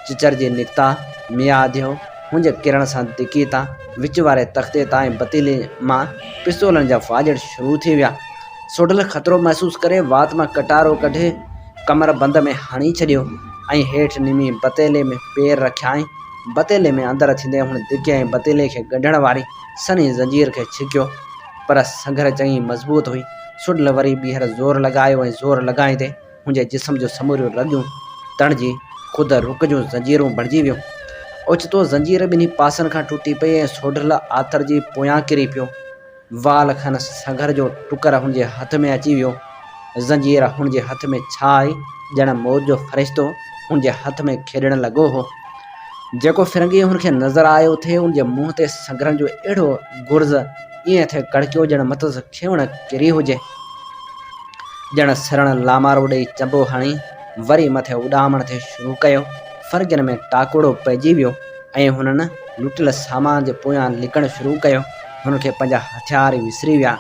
चिचरजी निकिता। मियादियो मुंहिंजे किरण सां धिकी तां विच वारे तख़्ते ताईं बतीले मां पिस्तौलनि जा फाजड़ शुरू थी विया। सोढल ख़तरो महसूस करे वात मां कटारो कढे कमर बंद में हणी छॾियो ऐं हेठि निमी बतेले में पेर रखिया ऐं बतेले में अंदरि थींदे हुन धिके ऐं बतेले खे ॻंढण वारी सनी ज़ंजीर खे छिकियो। पर संघर चङी मज़बूत हुई। सोढल वरी ॿीहर ज़ोर लॻायो ऐं ज़ोर लॻाईंदे मुंहिंजे जिस्म जो समूरियूं रॻियूं तणिजी ख़ुदि रुक जूं ज़ंजीरूं बणिजी वियूं। ओचितो ज़ंजीर ॿिन्ही पासनि खां टुटी पई ऐं सोढल आथर जी पोयां किरी पियो। वाल खन संघर जो टुकर हुनजे हथ में अची वियो। ज़ंजीर हुनजे हथ में छा आई ॼण मौत जो फ़रिश्तो हुनजे हथ में खेॾणु लॻो हो। जेको फिरंगी हुनखे नज़र आयो थे उनजे मुंहं ते संघरनि जो अहिड़ो गुर्ज़ ईअं थे कड़कियो ॼण मथस खेवण किरी हुजे। ॼण सिरण लामारो ॾेई चंबो हणी वरी मथे उॾामण थे शुरू कयो। फ़र्गियुनि में टाकोड़ो पइजी वियो ऐं हुननि लुटियल सामान जे पोयां लिकणु शुरू कयो। हुनखे पंहिंजा हथियार विसरी विया।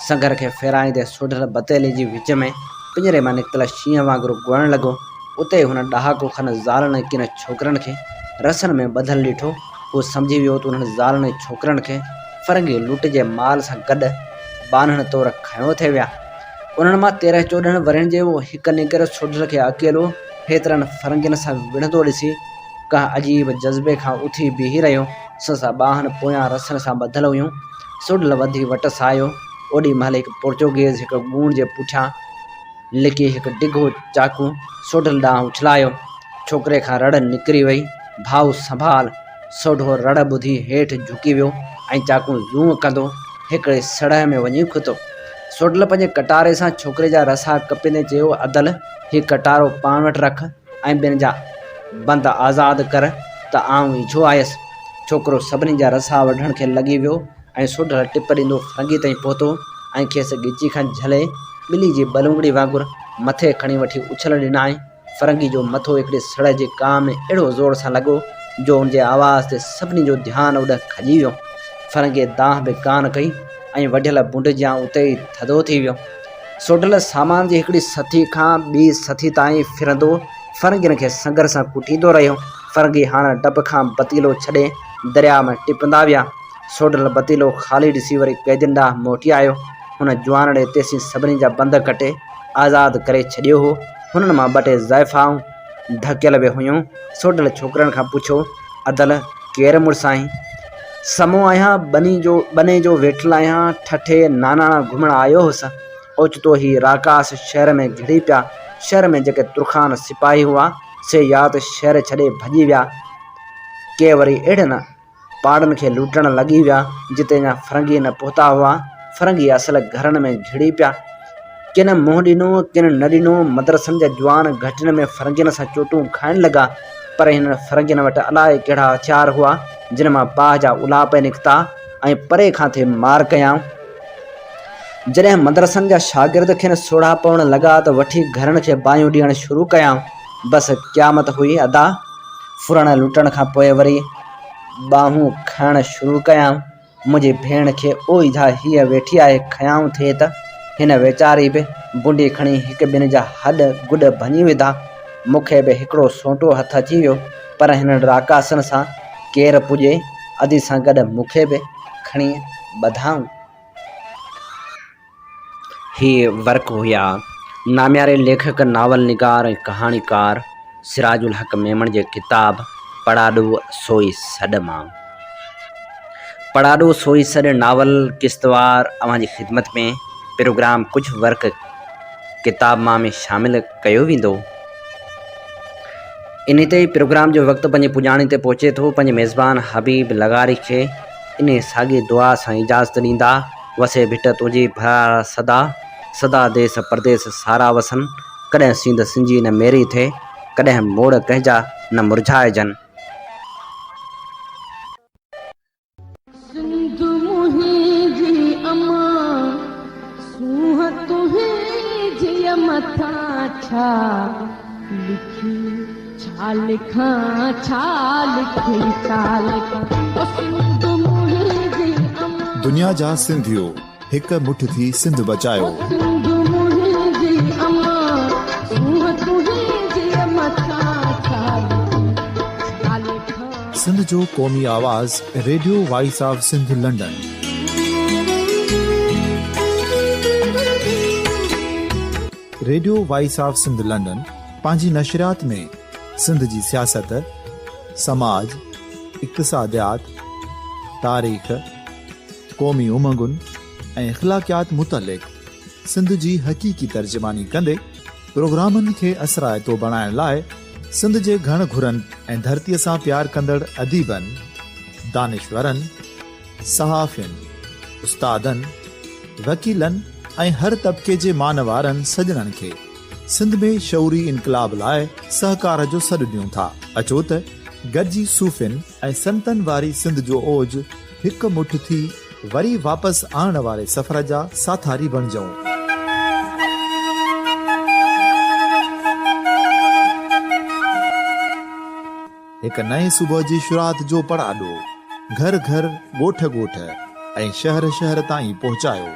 संघर खे फेराईंदे सोढल बतेले जी विच में पिंजरे मां निकितल शींहं वांगुरु ॻोइणु लॻो। उते हुन ॾहाको खन ज़ालनि किन छोकिरनि खे रसनि में ॿधल ॾिठो। हू सम्झी वियो त उन्हनि ज़ालनि छोकिरनि खे फ़रंगी लुट जे माल सां गॾु बानण तौरु खयों थे विया। उन्हनि मां 13-14 वरनि जो हिकु निगर सोढल खे अकेलो हेतिरनि फ़रंगियुनि सां विढ़ंदो ॾिसी कंहिं अजीब जज़्बे खां उथी बीही रहियो। संसा ॿाहनि पोयां रसनि सां ॿधल हुयूं। सोढल वधी वटि आयो। ओॾी महिल हिकु पोर्चुगीज़ हिकु ॻूण जे पुठियां लिकी हिकु डिघो चाकू सोढल ॾांहुं उछलायो। छोकिरे खां रड़ निकिरी वई। भाऊ संभाल। सोढो रड़ ॿुधी हेठि झुकी वियो ऐं चाकू ज़ूं कंदो हिकिड़े सड़ह में वञी खुतो। सोढल पंहिंजे कटारे सां छोकिरे जा रसा कपींदे चयो, अदल हीउ कटारो पाण वटि रख ऐं ॿिनि जा बंद आज़ादु कर त आउं ई छो आयुसि। छोकिरो सभिनी जा रसा वढण खे लॻी वियो ऐं सोढल टिप ॾींदो फ़रंगी ताईं पहुतो ऐं खेसि ॻिची खां झले ॿिली जी बलूंगड़ी वांगुरु मथे खणी वठी उछल ॾिनाई। फ़रंगी जो मथो हिकिड़ी सड़ जे कां में अहिड़ो ज़ोर सां लॻो जो हुनजे आवाज़ ते सभिनी जो ध्यानु ओॾे खजी वियो। फ़रंगीअ दांह बि कान कई ऐं वढियल बुंड ॼां उते ई थधो थी वियो। सोढल सामान जी हिकिड़ी सथी खां ॿी सथी ताईं फिरंदो फ़रंगियुनि खे संघर सां कुटींदो रहियो। फ़रंगी हाणे डब खां बतीलो छॾे दरिया में टिपंदा विया। सोढल बतीलो ख़ाली ॾिसी वरी कैदियुनि ॾांहुं मोटी आयो। हुन जुआनड़े तेसीं सभिनी जा बंद कटे आज़ादु करे छॾियो हो। हुननि मां 2 टे ज़ाइफ़ाऊं ढकियल बि हुयूं। सोढल छोकिरनि खां पुछो, अदल केरु मुड़ुसु आहीं? समो आहियां, बने जो वेठल आहियां, ठठे नानाणा घुमण आयो हुअसि। ओचितो ही राकास शहर में घिड़ी पिया। शहर में जेके तुर्खान सिपाही हुआ से या त शहर छॾे भॼी विया, के वरी अहिड़नि पाड़नि खे लूटण लॻी विया जिते अञा फ़रंगी न पहुता हुआ। फ़रंगी असल घरनि में घिड़ी पिया। किन मुंहुं ॾिनो किन न ॾिनो। मदरसनि जा जुआन घटियुनि में फ़रंगियुनि सां चोटूं खाइण लॻा। पर हिन फ़रंगियुनि वटि अलाए कहिड़ा हथियार हुआ जिन मां बाहि जा उलाप निकिता ऐं परे खां थे मार कयाऊं। जॾहिं मदरसनि जा शागिर्द खेनि सोढ़ा पवण लॻा त वठी घरनि खे बाहियूं ॾियणु शुरू कयाऊं। बसि क़यामत हुई अदा। फुरण लुटण खां पोइ वरी बाहूं खाइणु शुरू कयाऊं। मुंहिंजी भेण खे ओइझा हीअ वेठी आहे खयाऊं थिए त हिन वेचारी बि बुंडी खणी हिकु ॿिनि जा हॾ गुॾ भञी विधा। मूंखे बि हिकिड़ो सोटो हथ अची वियो पर हिन राकासनि सां केरु पुॼे। अदी सां गॾु मूंखे बि खणी ॿधाऊं। हीअ वर्क हुया नाम्यारे लेखक, नावल निगार ऐं कहाणीकार सिराजुल हक़ मेमण जे किताब पढ़ाॾो सोई सॾ मां। पढ़ाॾो सोई सॾ नावल किश्तवार अव्हां जी ख़िदमत में प्रोग्राम कुझु वर्क किताब मां में शामिल कयो वेंदो। इन ते प्रोग्राम जो वक़्तु पंहिंजे पुॼाणी ते पहुचे थो। पंहिंजे मेज़बान हबीब लगारी खे इन साॻी दुआ सां इजाज़त ॾींदा। वसे भिट तुंहिंजी भरा सदा, सदा देस परदेस सारा वसन। कॾहिं सींद सिंजी न मेरी थे, कॾहिं मोड़ कंहिंजा न मुरझाइजनि। सिंध मुंहिंजी अमां मथा छा लिखी छा लिखां छा लिखी छा लिखां ओ सिंध मुंहिंजी अम्मा दुनिया जा सिंधियो हिक मुठ थी सिंध बचायो। सिंध मुंहिंजी अम्मा सूंह तुंहिंजी मथा छा लिखी छा लिखां सिंध जो क़ौमी आवाज़ radio voice of Sindh London. Radio voice of Sindh London पंहिंजी नशरियात में सिंध जी सियासत, समाज, इक़्तिसादियात, तारीख़, क़ौमी उमंगुनि ऐं इख़्लाक़ियात मुतलिक़ सिंध जी हक़ीक़ी तर्जुमानी कंदे प्रोग्रामनि खे असराइतो बणाइण लाइ सिंध जे घण घुरनि ऐं धरतीअ सां प्यार कंदड़ अदीबनि, दानिशवरनि, सहाफ़ियुनि, उस्तादनि, वकीलनि ऐं हर तबिके जे मानवारनि सजणनि खे सिंध में शऊरी इनक़लाब लाइ सहकार जो सॾु ॾियूं था। अचो त गॾिजी सूफ़ियुनि ऐं संतनि वारी सिंध जो ओज हिक मुठ थी वरी वापसि आणण वारे सफ़र जा साथारी बणिजऊं। हिक नए सुबुह जी शुरूआत जो पड़ाॾो घर घर, ॻोठ ॻोठ ऐं शहर शहर ताईं पहुचायो।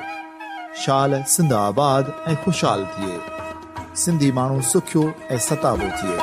शाल सिंध आबाद ऐं ख़ुशहाल थिए, सिंधी माण्हू सुखियो ऐं सताबो थिए।